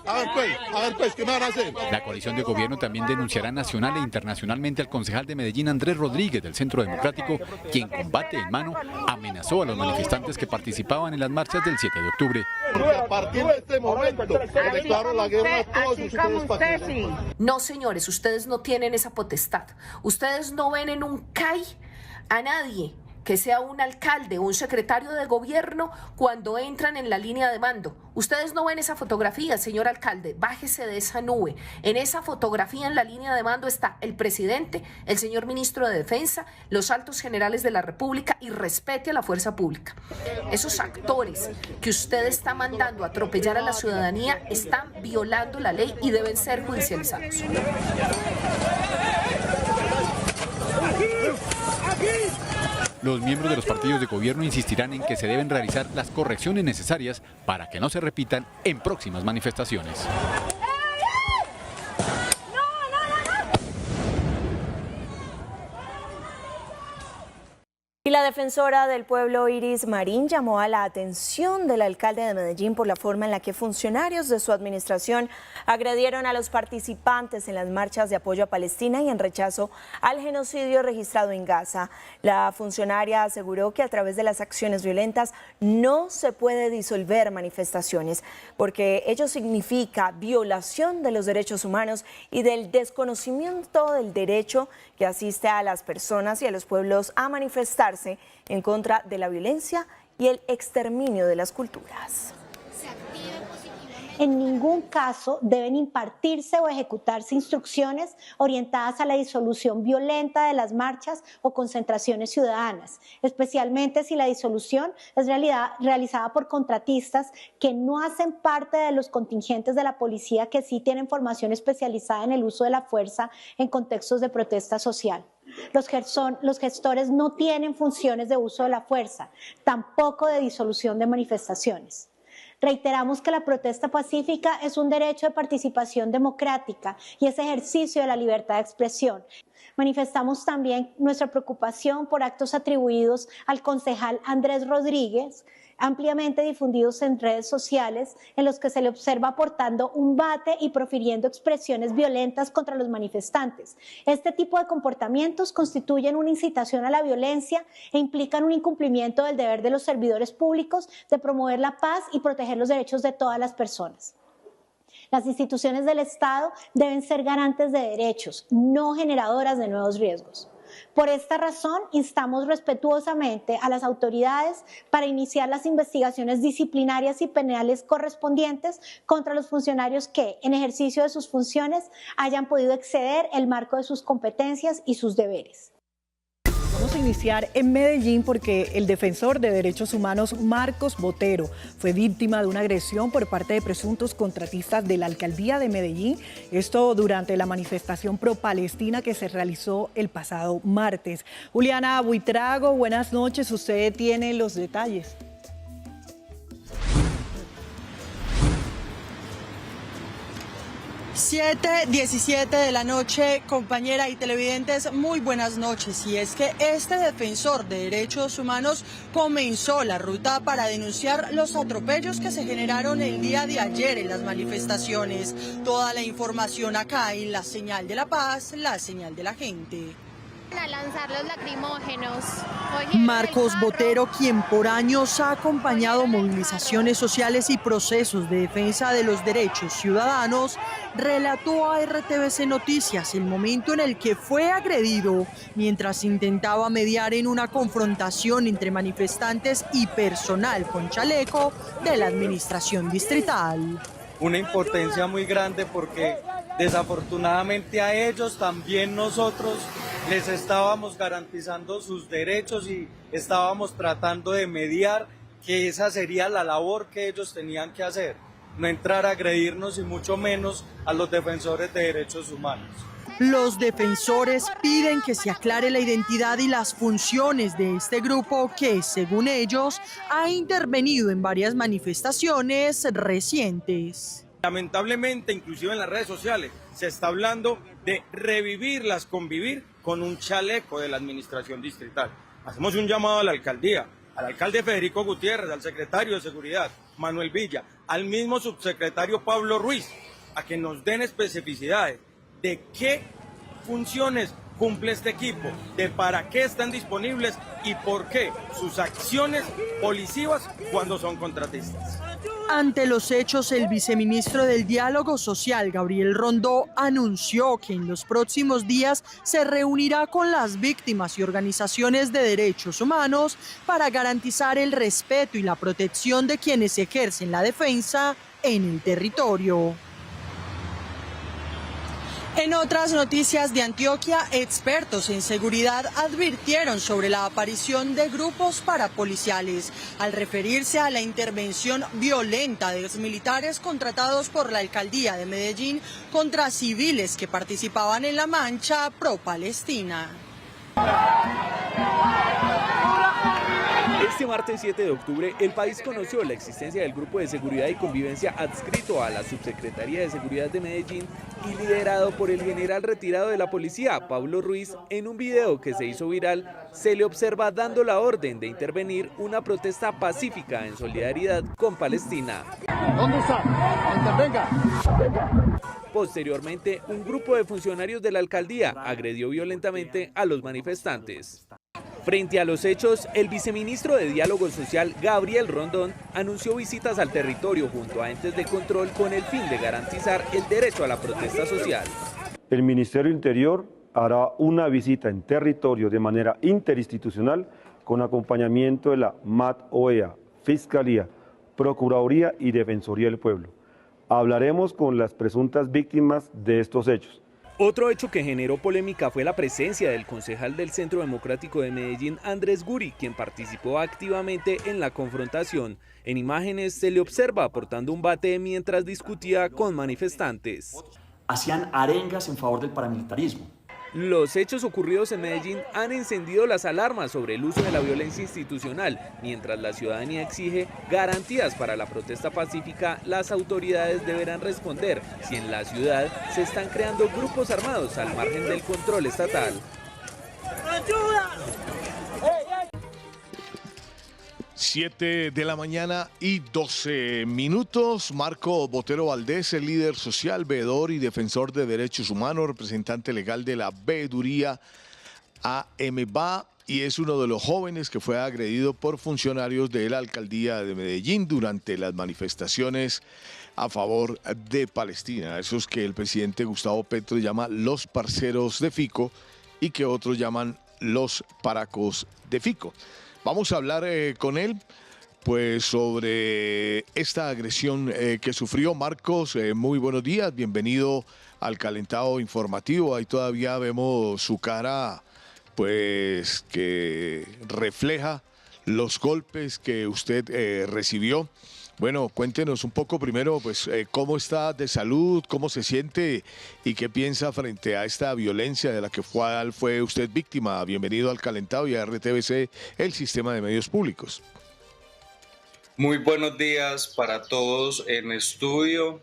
A ver, pues, ¿qué me van a hacer? La coalición de gobierno también denunciará nacional e internacionalmente al concejal de Medellín, Andrés Rodríguez, del Centro Democrático, quien con bate en mano amenazó a los manifestantes que participaban en las marchas del 7 de octubre. A partir de este momento, declaro la guerra a todos ustedes. No, señores, ustedes no tienen esa potestad. Ustedes no ven en un CAI a nadie que sea un alcalde o un secretario de gobierno cuando entran en la línea de mando. Ustedes no ven esa fotografía, señor alcalde, bájese de esa nube. En esa fotografía en la línea de mando está el presidente, el señor ministro de Defensa, los altos generales de la República y respete a la fuerza pública. Esos actores que usted está mandando a atropellar a la ciudadanía están violando la ley y deben ser judicializados. Los miembros de los partidos de gobierno insistirán en que se deben realizar las correcciones necesarias para que no se repitan en próximas manifestaciones. Y la defensora del pueblo Iris Marín llamó a la atención del alcalde de Medellín por la forma en la que funcionarios de su administración agredieron a los participantes en las marchas de apoyo a Palestina y en rechazo al genocidio registrado en Gaza. La funcionaria aseguró que a través de las acciones violentas no se puede disolver manifestaciones, porque ello significa violación de los derechos humanos y del desconocimiento del derecho que asiste a las personas y a los pueblos a manifestarse en contra de la violencia y el exterminio de las culturas. En ningún caso deben impartirse o ejecutarse instrucciones orientadas a la disolución violenta de las marchas o concentraciones ciudadanas, especialmente si la disolución es realizada por contratistas que no hacen parte de los contingentes de la policía que sí tienen formación especializada en el uso de la fuerza en contextos de protesta social. Los gestores no tienen funciones de uso de la fuerza, tampoco de disolución de manifestaciones. Reiteramos que la protesta pacífica es un derecho de participación democrática y es ejercicio de la libertad de expresión. Manifestamos también nuestra preocupación por actos atribuidos al concejal Andrés Rodríguez, ampliamente difundidos en redes sociales, en los que se le observa portando un bate y profiriendo expresiones violentas contra los manifestantes. Este tipo de comportamientos constituyen una incitación a la violencia e implican un incumplimiento del deber de los servidores públicos de promover la paz y proteger los derechos de todas las personas. Las instituciones del Estado deben ser garantes de derechos, no generadoras de nuevos riesgos. Por esta razón, instamos respetuosamente a las autoridades para iniciar las investigaciones disciplinarias y penales correspondientes contra los funcionarios que, en ejercicio de sus funciones, hayan podido exceder el marco de sus competencias y sus deberes. vamos a iniciar en Medellín porque el defensor de derechos humanos Marcos Botero fue víctima de una agresión por parte de presuntos contratistas de la alcaldía de Medellín. Esto durante la manifestación pro-palestina que se realizó el pasado martes. Juliana Buitrago, buenas noches. Usted tiene los detalles. 7:17 de la noche, compañera y televidentes, muy buenas noches. Y es que este defensor de derechos humanos comenzó la ruta para denunciar los atropellos que se generaron el día de ayer en las manifestaciones. Toda la información acá en La Señal de la Paz, la señal de la gente. A lanzar los lacrimógenos. Marcos Botero, quien por años ha acompañado movilizaciones sociales y procesos de defensa de los derechos ciudadanos, relató a RTVC Noticias el momento en el que fue agredido mientras intentaba mediar en una confrontación entre manifestantes y personal con chaleco de la administración distrital. Una impotencia muy grande porque desafortunadamente a ellos también nosotros les estábamos garantizando sus derechos y estábamos tratando de mediar, que esa sería la labor que ellos tenían que hacer, no entrar a agredirnos y mucho menos a los defensores de derechos humanos. Los defensores piden que se aclare la identidad y las funciones de este grupo que, según ellos, ha intervenido en varias manifestaciones recientes. Lamentablemente, inclusive en las redes sociales, se está hablando de revivirlas, convivir con un chaleco de la administración distrital. Hacemos un llamado a la alcaldía, al alcalde Federico Gutiérrez, al secretario de Seguridad, Manuel Villa, al mismo subsecretario Pablo Ruiz, a que nos den especificidades de qué funciones cumple este equipo, de para qué están disponibles y por qué sus acciones policivas cuando son contratistas. Ante los hechos, el viceministro del Diálogo Social, Gabriel Rondó, anunció que en los próximos días se reunirá con las víctimas y organizaciones de derechos humanos para garantizar el respeto y la protección de quienes ejercen la defensa en el territorio. En otras noticias de Antioquia, expertos en seguridad advirtieron sobre la aparición de grupos parapoliciales al referirse a la intervención violenta de los militares contratados por la alcaldía de Medellín contra civiles que participaban en la marcha pro-Palestina. Este martes 7 de octubre, el país conoció la existencia del Grupo de Seguridad y Convivencia adscrito a la Subsecretaría de Seguridad de Medellín y liderado por el general retirado de la policía, Pablo Ruiz. En un video que se hizo viral, se le observa dando la orden de intervenir una protesta pacífica en solidaridad con Palestina. ¿Dónde está? Intervenga. Posteriormente, un grupo de funcionarios de la alcaldía agredió violentamente a los manifestantes. Frente a los hechos, el viceministro de Diálogo Social, Gabriel Rondón, anunció visitas al territorio junto a entes de control con el fin de garantizar el derecho a la protesta social. El Ministerio Interior hará una visita en territorio de manera interinstitucional con acompañamiento de la MAT-OEA, Fiscalía, Procuraduría y Defensoría del Pueblo. Hablaremos con las presuntas víctimas de estos hechos. Otro hecho que generó polémica fue la presencia del concejal del Centro Democrático de Medellín, Andrés Guri, quien participó activamente en la confrontación. En imágenes se le observa aportando un bate mientras discutía con manifestantes. Hacían arengas en favor del paramilitarismo. Los hechos ocurridos en Medellín han encendido las alarmas sobre el uso de la violencia institucional. Mientras la ciudadanía exige garantías para la protesta pacífica, las autoridades deberán responder si en la ciudad se están creando grupos armados al margen del control estatal. ¡Ayuda! 7 de la mañana y 12 minutos. Marco Botero Valdés, el líder social, veedor y defensor de derechos humanos, representante legal de la veeduría AMBA, y es uno de los jóvenes que fue agredido por funcionarios de la alcaldía de Medellín durante las manifestaciones a favor de Palestina. Esos que el presidente Gustavo Petro llama los parceros de Fico y que otros llaman los paracos de Fico. Vamos a hablar con él pues sobre esta agresión que sufrió. Marcos, muy buenos días, bienvenido al Calentado Informativo. Ahí todavía vemos su cara pues que refleja los golpes que usted recibió. Bueno, cuéntenos un poco primero, pues, cómo está de salud, cómo se siente y qué piensa frente a esta violencia de la que fue usted víctima. Bienvenido al Calentado y a RTVC, el sistema de medios públicos. Muy buenos días para todos en estudio.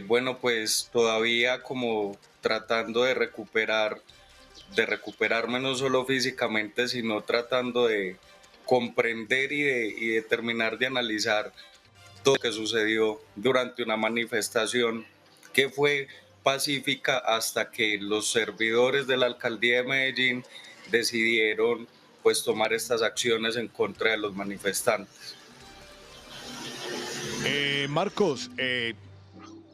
Bueno, pues todavía como tratando de recuperarme no solo físicamente, sino tratando de comprender y de terminar de analizar todo lo que sucedió durante una manifestación que fue pacífica hasta que los servidores de la alcaldía de Medellín decidieron pues tomar estas acciones en contra de los manifestantes. Marcos,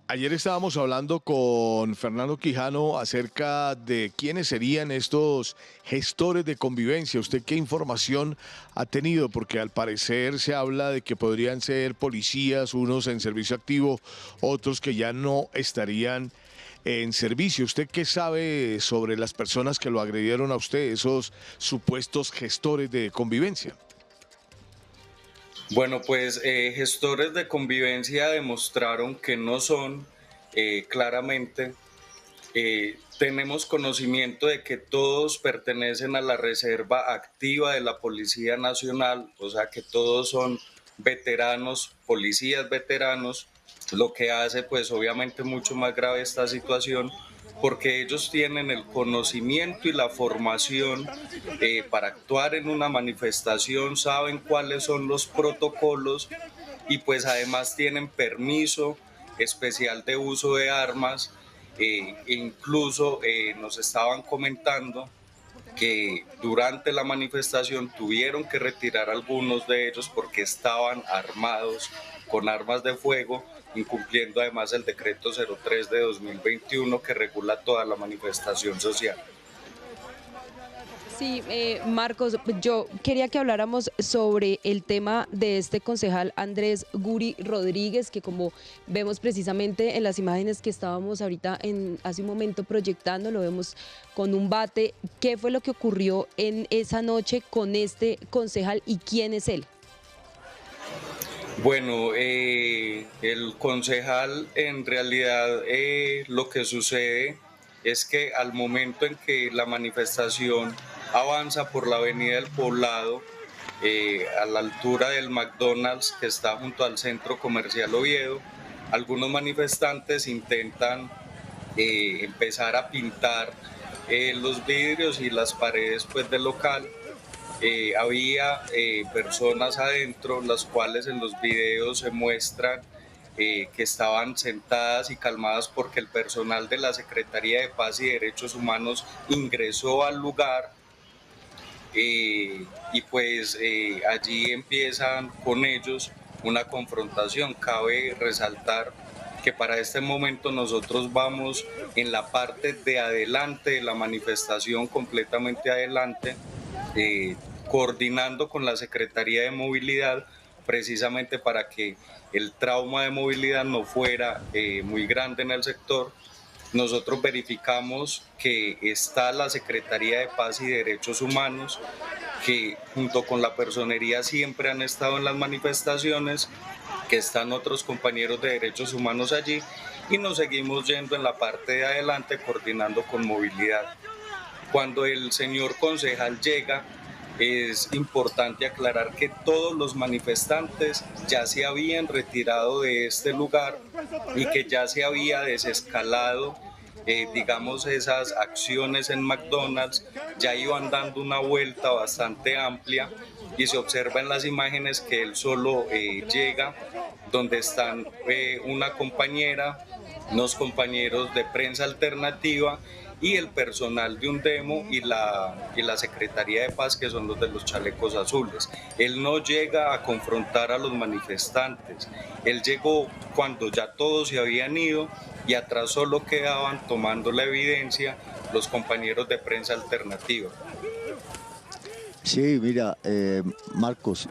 ayer estábamos hablando con Fernando Quijano acerca de quiénes serían estos gestores de convivencia. ¿Usted qué información ha tenido? Porque al parecer se habla de que podrían ser policías, unos en servicio activo, otros que ya no estarían en servicio. ¿Usted qué sabe sobre las personas que lo agredieron a usted, esos supuestos gestores de convivencia? Bueno, pues gestores de convivencia demostraron que no son, claramente. Tenemos conocimiento de que todos pertenecen a la reserva activa de la Policía Nacional, o sea que todos son veteranos, policías veteranos, lo que hace pues obviamente mucho más grave esta situación, porque ellos tienen el conocimiento y la formación para actuar en una manifestación, saben cuáles son los protocolos y pues además tienen permiso especial de uso de armas. Incluso nos estaban comentando que durante la manifestación tuvieron que retirar algunos de ellos porque estaban armados con armas de fuego, incumpliendo además el decreto 03 de 2021 que regula toda la manifestación social. Sí, Marcos, yo quería que habláramos sobre el tema de este concejal Andrés Guri Rodríguez, que como vemos precisamente en las imágenes que estábamos ahorita hace un momento proyectando, lo vemos con un bate. ¿Qué fue lo que ocurrió en esa noche con este concejal y quién es él? Bueno, el concejal en realidad lo que sucede es que al momento en que la manifestación avanza por la avenida del Poblado, a la altura del McDonald's que está junto al Centro Comercial Oviedo, algunos manifestantes intentan empezar a pintar los vidrios y las paredes pues, del local. Había personas adentro, las cuales en los videos se muestran que estaban sentadas y calmadas porque el personal de la Secretaría de Paz y Derechos Humanos ingresó al lugar. Y pues allí empiezan con ellos una confrontación. Cabe resaltar que para este momento nosotros vamos en la parte de adelante de la manifestación, completamente adelante, coordinando con la Secretaría de Movilidad, precisamente para que el trauma de movilidad no fuera muy grande en el sector. Nosotros verificamos que está la Secretaría de Paz y Derechos Humanos, que junto con la personería siempre han estado en las manifestaciones, que están otros compañeros de Derechos Humanos allí y nos seguimos yendo en la parte de adelante coordinando con movilidad. Cuando el señor concejal llega, es importante aclarar que todos los manifestantes ya se habían retirado de este lugar y que ya se había desescalado, digamos, esas acciones en McDonald's, ya iban dando una vuelta bastante amplia y se observa en las imágenes que él solo llega donde están una compañera, unos compañeros de prensa alternativa y el personal de Undemo y la Secretaría de Paz, que son los de los chalecos azules. Él no llega a confrontar a los manifestantes, él llegó cuando ya todos se habían ido y atrás solo quedaban tomando la evidencia los compañeros de prensa alternativa. Sí, mira, Marcos,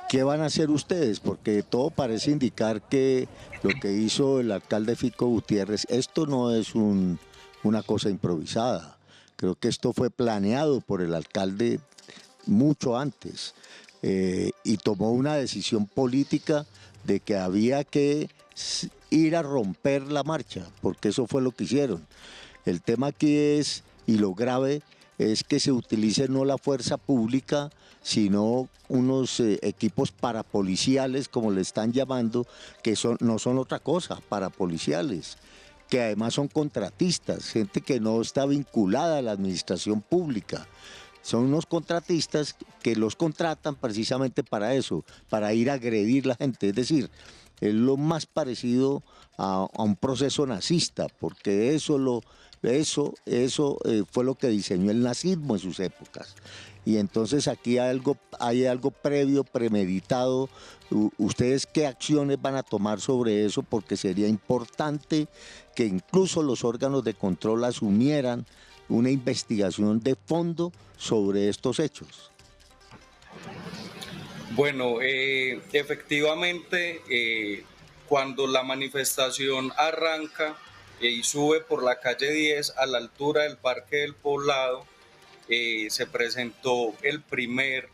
¿qué van a hacer ustedes? Porque todo parece indicar que lo que hizo el alcalde Fico Gutiérrez, esto no es una cosa improvisada. Creo que esto fue planeado por el alcalde mucho antes y tomó una decisión política de que había que ir a romper la marcha, porque eso fue lo que hicieron. El tema aquí es, y lo grave, es que se utilice no la fuerza pública, sino unos equipos parapoliciales, como le están llamando, que no son otra cosa, parapoliciales, que además son contratistas, gente que no está vinculada a la administración pública. Son unos contratistas que los contratan precisamente para eso, para ir a agredir a la gente. Es decir, es lo más parecido a un proceso nazista, porque eso fue lo que diseñó el nazismo en sus épocas. Y entonces aquí hay algo previo, premeditado. ¿Ustedes qué acciones van a tomar sobre eso? Porque sería importante que incluso los órganos de control asumieran una investigación de fondo sobre estos hechos. Bueno, efectivamente, cuando la manifestación arranca y sube por la calle 10 a la altura del Parque del Poblado, se presentó el primer,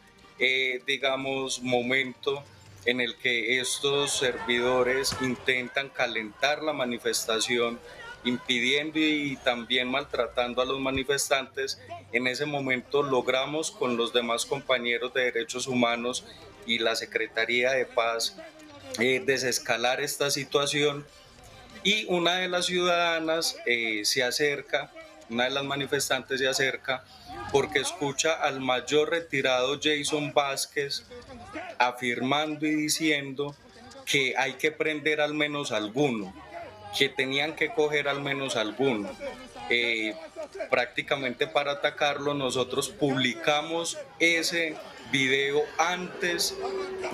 momento en el que estos servidores intentan calentar la manifestación, impidiendo y también maltratando a los manifestantes. En ese momento logramos con los demás compañeros de Derechos Humanos y la Secretaría de Paz desescalar esta situación, y una de las ciudadanas se acerca, una de las manifestantes se acerca porque escucha al mayor retirado Jason Vázquez afirmando y diciendo que hay que prender al menos alguno, que tenían que coger al menos alguno. Prácticamente para atacarlo, nosotros publicamos ese video antes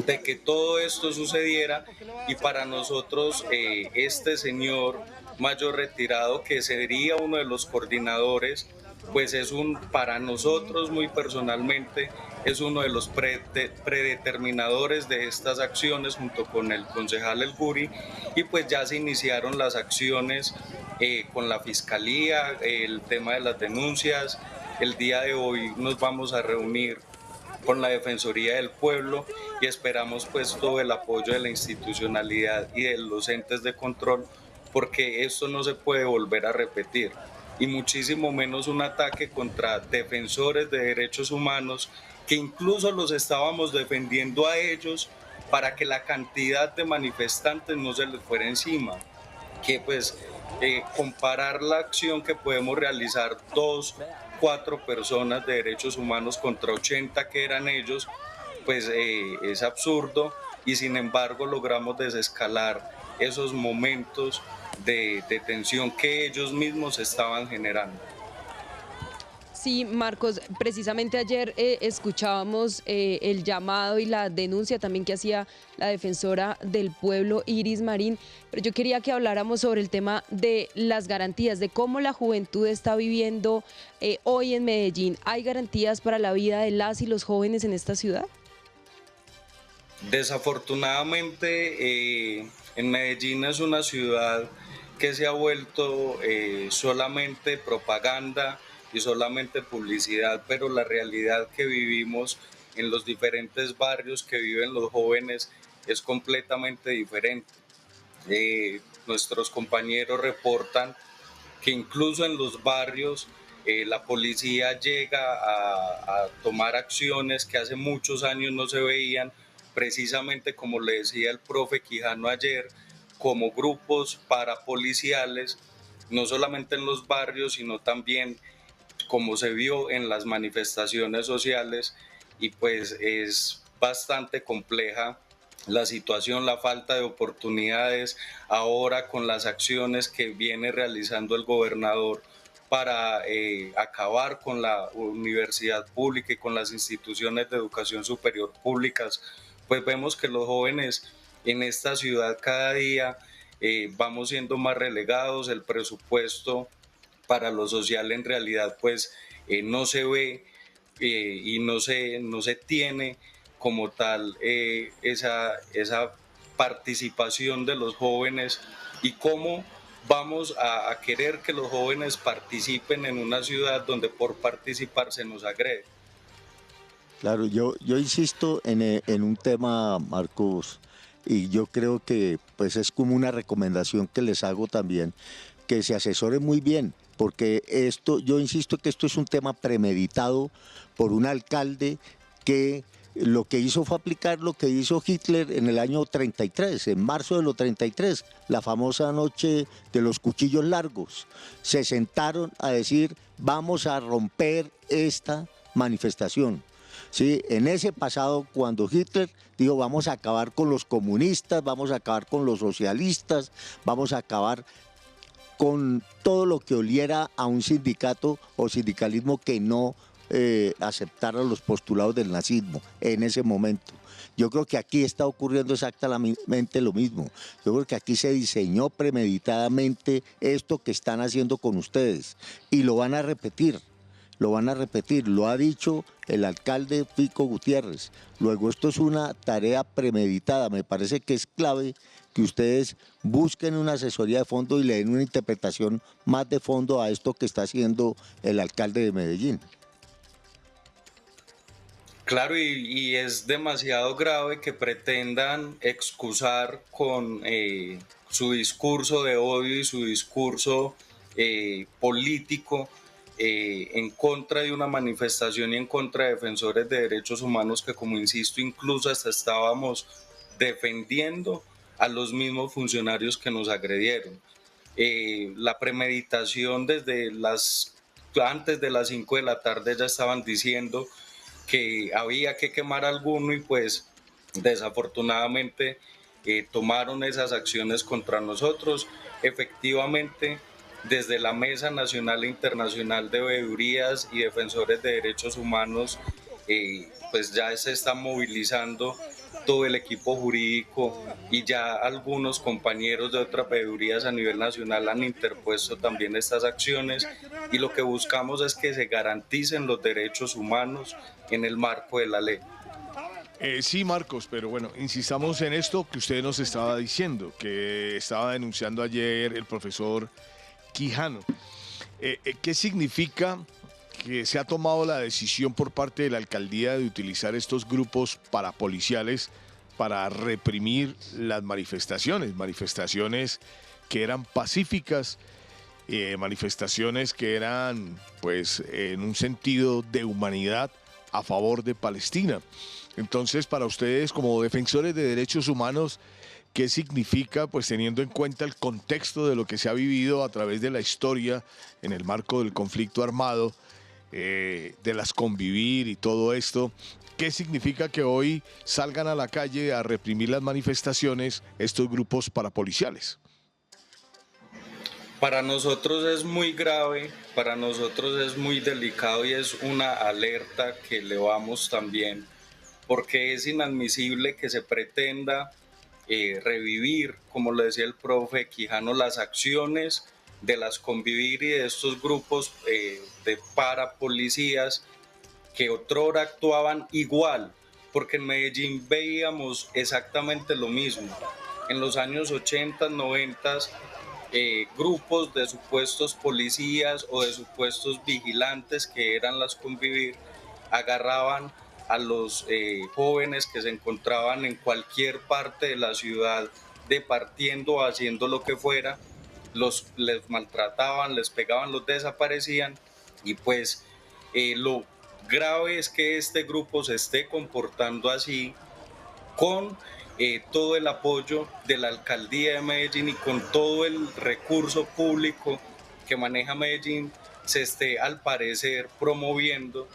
de que todo esto sucediera, y para nosotros este señor mayor retirado, que sería uno de los coordinadores, pues para nosotros muy personalmente es uno de los predeterminadores de estas acciones junto con el concejal El Guri, y pues ya se iniciaron las acciones con la fiscalía, el tema de las denuncias. El día de hoy nos vamos a reunir con la Defensoría del Pueblo y esperamos pues todo el apoyo de la institucionalidad y de los entes de control, porque esto no se puede volver a repetir, y muchísimo menos un ataque contra defensores de derechos humanos, que incluso los estábamos defendiendo a ellos para que la cantidad de manifestantes no se les fuera encima, que pues comparar la acción que podemos realizar 4 personas de derechos humanos contra 80 que eran ellos, pues es absurdo, y sin embargo logramos desescalar esos momentos de tensión que ellos mismos estaban generando. Sí, Marcos, precisamente ayer escuchábamos el llamado y la denuncia también que hacía la defensora del pueblo, Iris Marín, pero yo quería que habláramos sobre el tema de las garantías, de cómo la juventud está viviendo hoy en Medellín. ¿Hay garantías para la vida de las y los jóvenes en esta ciudad? Desafortunadamente, en Medellín es una ciudad que se ha vuelto solamente propaganda y solamente publicidad, pero la realidad que vivimos en los diferentes barrios que viven los jóvenes es completamente diferente. Nuestros compañeros reportan que incluso en los barrios la policía llega a tomar acciones que hace muchos años no se veían, precisamente como le decía el profe Quijano ayer, como grupos parapoliciales, no solamente en los barrios, sino también como se vio en las manifestaciones sociales, y pues es bastante compleja la situación, la falta de oportunidades ahora con las acciones que viene realizando el gobernador para acabar con la universidad pública y con las instituciones de educación superior públicas. Pues vemos que los jóvenes en esta ciudad cada día vamos siendo más relegados, el presupuesto para lo social en realidad pues no se ve y no se tiene como tal esa participación de los jóvenes, y cómo vamos a querer que los jóvenes participen en una ciudad donde por participar se nos agrede. Claro, yo insisto en un tema, Marcos, y yo creo que pues es como una recomendación que les hago también, que se asesoren muy bien, porque yo insisto que esto es un tema premeditado por un alcalde que lo que hizo fue aplicar lo que hizo Hitler en el año 33, en marzo de los 33, la famosa noche de los cuchillos largos. Se sentaron a decir, vamos a romper esta manifestación. Sí, en ese pasado, cuando Hitler dijo, vamos a acabar con los comunistas, vamos a acabar con los socialistas, vamos a acabar con todo lo que oliera a un sindicato o sindicalismo que no aceptara los postulados del nazismo en ese momento. Yo creo que aquí está ocurriendo exactamente lo mismo. Yo creo que aquí se diseñó premeditadamente esto que están haciendo con ustedes y lo van a repetir. Lo ha dicho el alcalde Fico Gutiérrez. Luego esto es una tarea premeditada, me parece que es clave que ustedes busquen una asesoría de fondo y le den una interpretación más de fondo a esto que está haciendo el alcalde de Medellín. Claro, y es demasiado grave que pretendan excusar con su discurso de odio y su discurso político en contra de una manifestación y en contra de defensores de derechos humanos que, como insisto, incluso hasta estábamos defendiendo a los mismos funcionarios que nos agredieron. La premeditación antes de las 5 de la tarde ya estaban diciendo que había que quemar alguno y pues desafortunadamente tomaron esas acciones contra nosotros. Efectivamente, desde la Mesa Nacional e Internacional de Veedurías y Defensores de Derechos Humanos, pues ya se está movilizando todo el equipo jurídico y ya algunos compañeros de otras veedurías a nivel nacional han interpuesto también estas acciones y lo que buscamos es que se garanticen los derechos humanos en el marco de la ley. Sí, Marcos, pero bueno, insistamos en esto que usted nos estaba diciendo, que estaba denunciando ayer el profesor Quijano. ¿Qué significa que se ha tomado la decisión por parte de la alcaldía de utilizar estos grupos parapoliciales para reprimir las manifestaciones que eran pacíficas, manifestaciones que eran pues en un sentido de humanidad a favor de Palestina? Entonces, para ustedes como defensores de derechos humanos, ¿qué significa, pues teniendo en cuenta el contexto de lo que se ha vivido a través de la historia en el marco del conflicto armado, de las convivir y todo esto, qué significa que hoy salgan a la calle a reprimir las manifestaciones estos grupos parapoliciales? Para nosotros es muy grave, para nosotros es muy delicado y es una alerta que elevamos también, porque es inadmisible que se pretenda revivir, como lo decía el profe Quijano, las acciones de las convivir y de estos grupos de parapolicías que otrora actuaban igual, porque en Medellín veíamos exactamente lo mismo. En los años 80, 90, grupos de supuestos policías o de supuestos vigilantes que eran las convivir, agarraban a los jóvenes que se encontraban en cualquier parte de la ciudad, departiendo o haciendo lo que fuera, les maltrataban, les pegaban, los desaparecían y pues lo grave es que este grupo se esté comportando así con todo el apoyo de la alcaldía de Medellín y con todo el recurso público que maneja Medellín, se esté al parecer promoviendo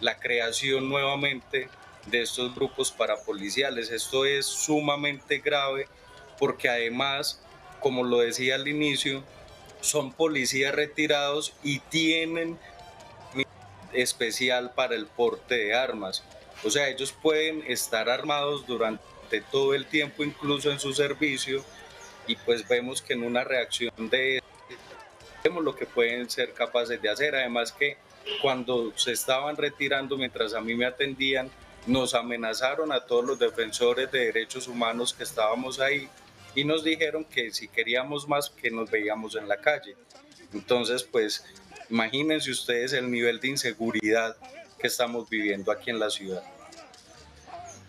la creación nuevamente de estos grupos parapoliciales. Esto es sumamente grave porque además, como lo decía al inicio, son policías retirados y tienen especial para el porte de armas. O sea, ellos pueden estar armados durante todo el tiempo, incluso en su servicio, y pues vemos que en una reacción de vemos lo que pueden ser capaces de hacer. Además que cuando se estaban retirando, mientras a mí me atendían, nos amenazaron a todos los defensores de derechos humanos que estábamos ahí y nos dijeron que si queríamos más, que nos veíamos en la calle. Entonces, pues, imagínense ustedes el nivel de inseguridad que estamos viviendo aquí en la ciudad.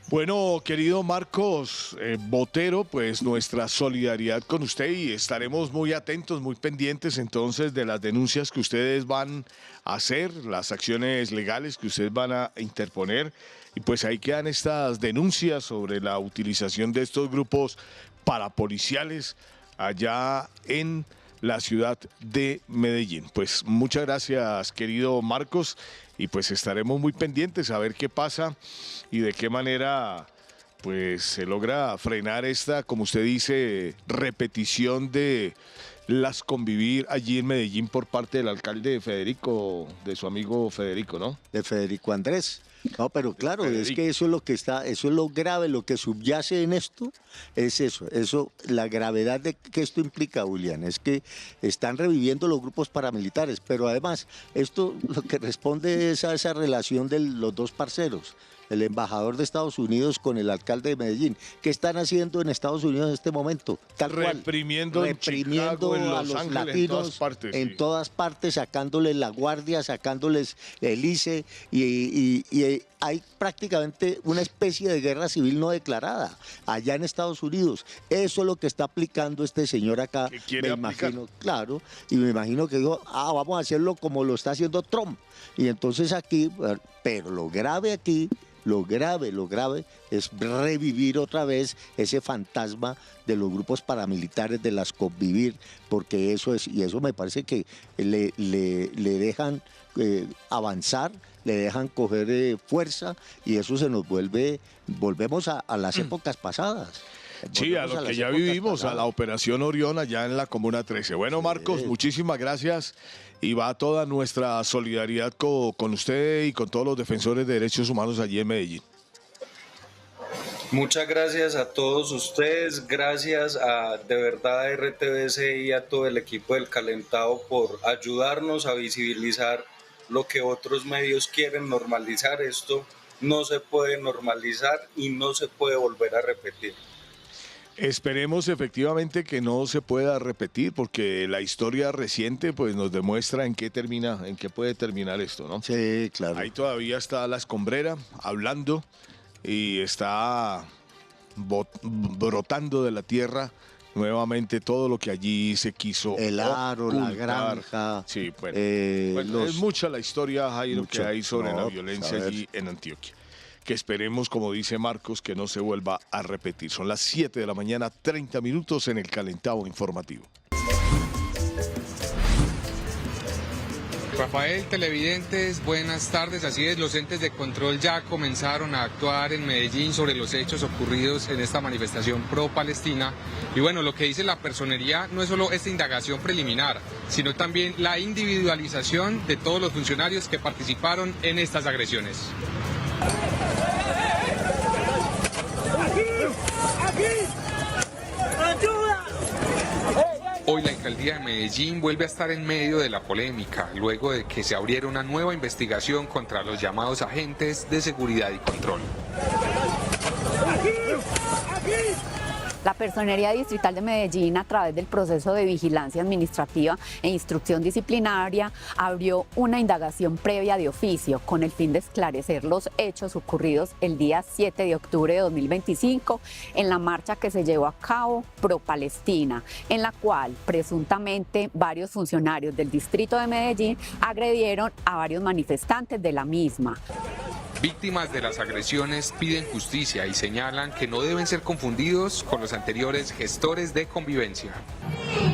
Bueno, querido Marcos Botero, pues nuestra solidaridad con usted y estaremos muy atentos, muy pendientes entonces de las denuncias que ustedes van a hacer, las acciones legales que ustedes van a interponer. Y pues ahí quedan estas denuncias sobre la utilización de estos grupos parapoliciales allá en la ciudad de Medellín. Pues muchas gracias, querido Marcos, y pues estaremos muy pendientes a ver qué pasa y de qué manera pues se logra frenar esta, como usted dice, repetición de las convivir allí en Medellín por parte del alcalde Federico, de su amigo Federico, ¿no? De Federico Andrés. No, pero claro, es que eso es lo que está, eso es lo grave, lo que subyace en esto es eso, la gravedad de que esto implica, Julián, es que están reviviendo los grupos paramilitares, pero además esto lo que responde es a esa relación de los dos parceros, el embajador de Estados Unidos con el alcalde de Medellín. ¿Qué están haciendo en Estados Unidos en este momento? Tal cual. Reprimiendo en Chicago, en a Los los Ángeles, latinos en todas partes. en Sí. todas partes, sacándoles la guardia, sacándoles el ICE y hay prácticamente una especie de guerra civil no declarada allá en Estados Unidos. Eso es lo que está aplicando este señor acá, me imagino, claro, y me imagino que dijo, vamos a hacerlo como lo está haciendo Trump. Y entonces aquí, pero lo grave aquí, lo grave es revivir otra vez ese fantasma de los grupos paramilitares, de las convivir, porque eso es, y eso me parece que le dejan avanzar, le dejan coger fuerza, y eso se nos volvemos a las épocas pasadas. Sí, a lo que ya vivimos, a la Operación Orión allá en la Comuna 13. Bueno, Marcos, muchísimas gracias y va toda nuestra solidaridad con usted y con todos los defensores de derechos humanos allí en Medellín. Muchas gracias a todos ustedes, gracias de verdad a RTBC y a todo el equipo del Calentado por ayudarnos a visibilizar lo que otros medios quieren normalizar. Esto no se puede normalizar y no se puede volver a repetir. Esperemos efectivamente que no se pueda repetir, porque la historia reciente pues nos demuestra en qué puede terminar esto, ¿no? Sí, claro. Ahí todavía está la escombrera hablando y está brotando de la tierra nuevamente todo lo que allí se quiso el aro, ocultar. La granja. Sí, bueno, es mucha la historia, Jairo, que hay sobre la violencia allí en Antioquia, que esperemos, como dice Marcos, que no se vuelva a repetir. Son las 7 de la mañana, 30 minutos en el Calentado Informativo. Rafael, televidentes, buenas tardes. Así es, los entes de control ya comenzaron a actuar en Medellín sobre los hechos ocurridos en esta manifestación pro-Palestina. Y bueno, lo que dice la personería no es solo esta indagación preliminar, sino también la individualización de todos los funcionarios que participaron en estas agresiones. Hoy la alcaldía de Medellín vuelve a estar en medio de la polémica, luego de que se abriera una nueva investigación contra los llamados agentes de seguridad y control. La Personería Distrital de Medellín, a través del proceso de vigilancia administrativa e instrucción disciplinaria, abrió una indagación previa de oficio con el fin de esclarecer los hechos ocurridos el día 7 de octubre de 2025 en la marcha que se llevó a cabo pro-Palestina, en la cual presuntamente varios funcionarios del distrito de Medellín agredieron a varios manifestantes de la misma. Víctimas de las agresiones piden justicia y señalan que no deben ser confundidos con los anteriores gestores de convivencia.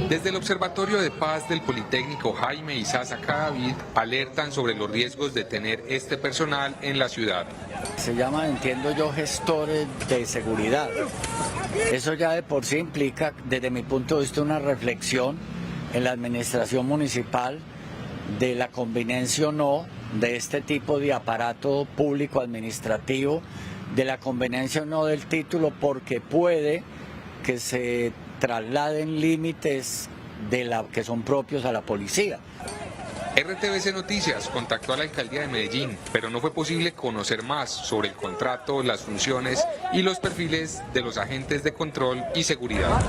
Desde el Observatorio de Paz del Politécnico Jaime Isaza Cadavid alertan sobre los riesgos de tener este personal en la ciudad. Se llaman, entiendo yo, gestores de seguridad. Eso ya de por sí implica, desde mi punto de vista, una reflexión en la administración municipal de la conveniencia o no de este tipo de aparato público administrativo, de la conveniencia o no del título, porque puede que se trasladen límites que son propios a la policía. RTVC Noticias contactó a la alcaldía de Medellín, pero no fue posible conocer más sobre el contrato, las funciones y los perfiles de los agentes de control y seguridad.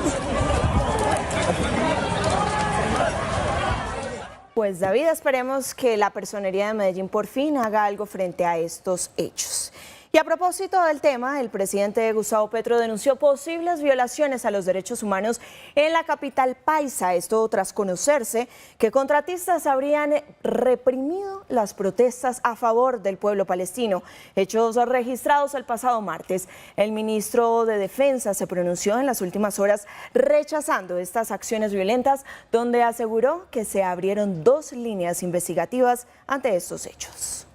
Pues David, esperemos que la Personería de Medellín por fin haga algo frente a estos hechos. Y a propósito del tema, el presidente Gustavo Petro denunció posibles violaciones a los derechos humanos en la capital paisa. Esto tras conocerse que contratistas habrían reprimido las protestas a favor del pueblo palestino, hechos registrados el pasado martes. El ministro de Defensa se pronunció en las últimas horas rechazando estas acciones violentas, donde aseguró que se abrieron 2 líneas investigativas ante estos hechos.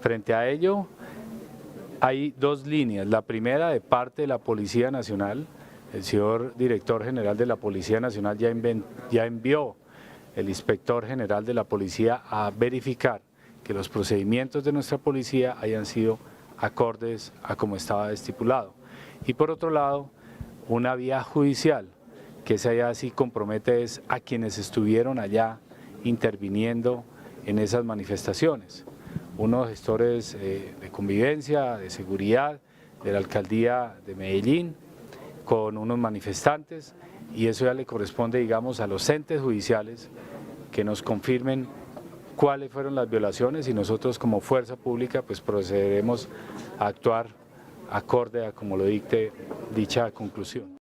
Frente a ello, hay 2 líneas. La primera de parte de la Policía Nacional. El señor director general de la Policía Nacional ya envió el inspector general de la policía a verificar que los procedimientos de nuestra policía hayan sido acordes a como estaba estipulado. Y por otro lado, una vía judicial que se haya así compromete es a quienes estuvieron allá interviniendo en esas manifestaciones. Unos gestores de convivencia, de seguridad, de la alcaldía de Medellín, con unos manifestantes, y eso ya le corresponde, digamos, a los entes judiciales que nos confirmen cuáles fueron las violaciones, y nosotros como fuerza pública pues procederemos a actuar acorde a como lo dicte dicha conclusión.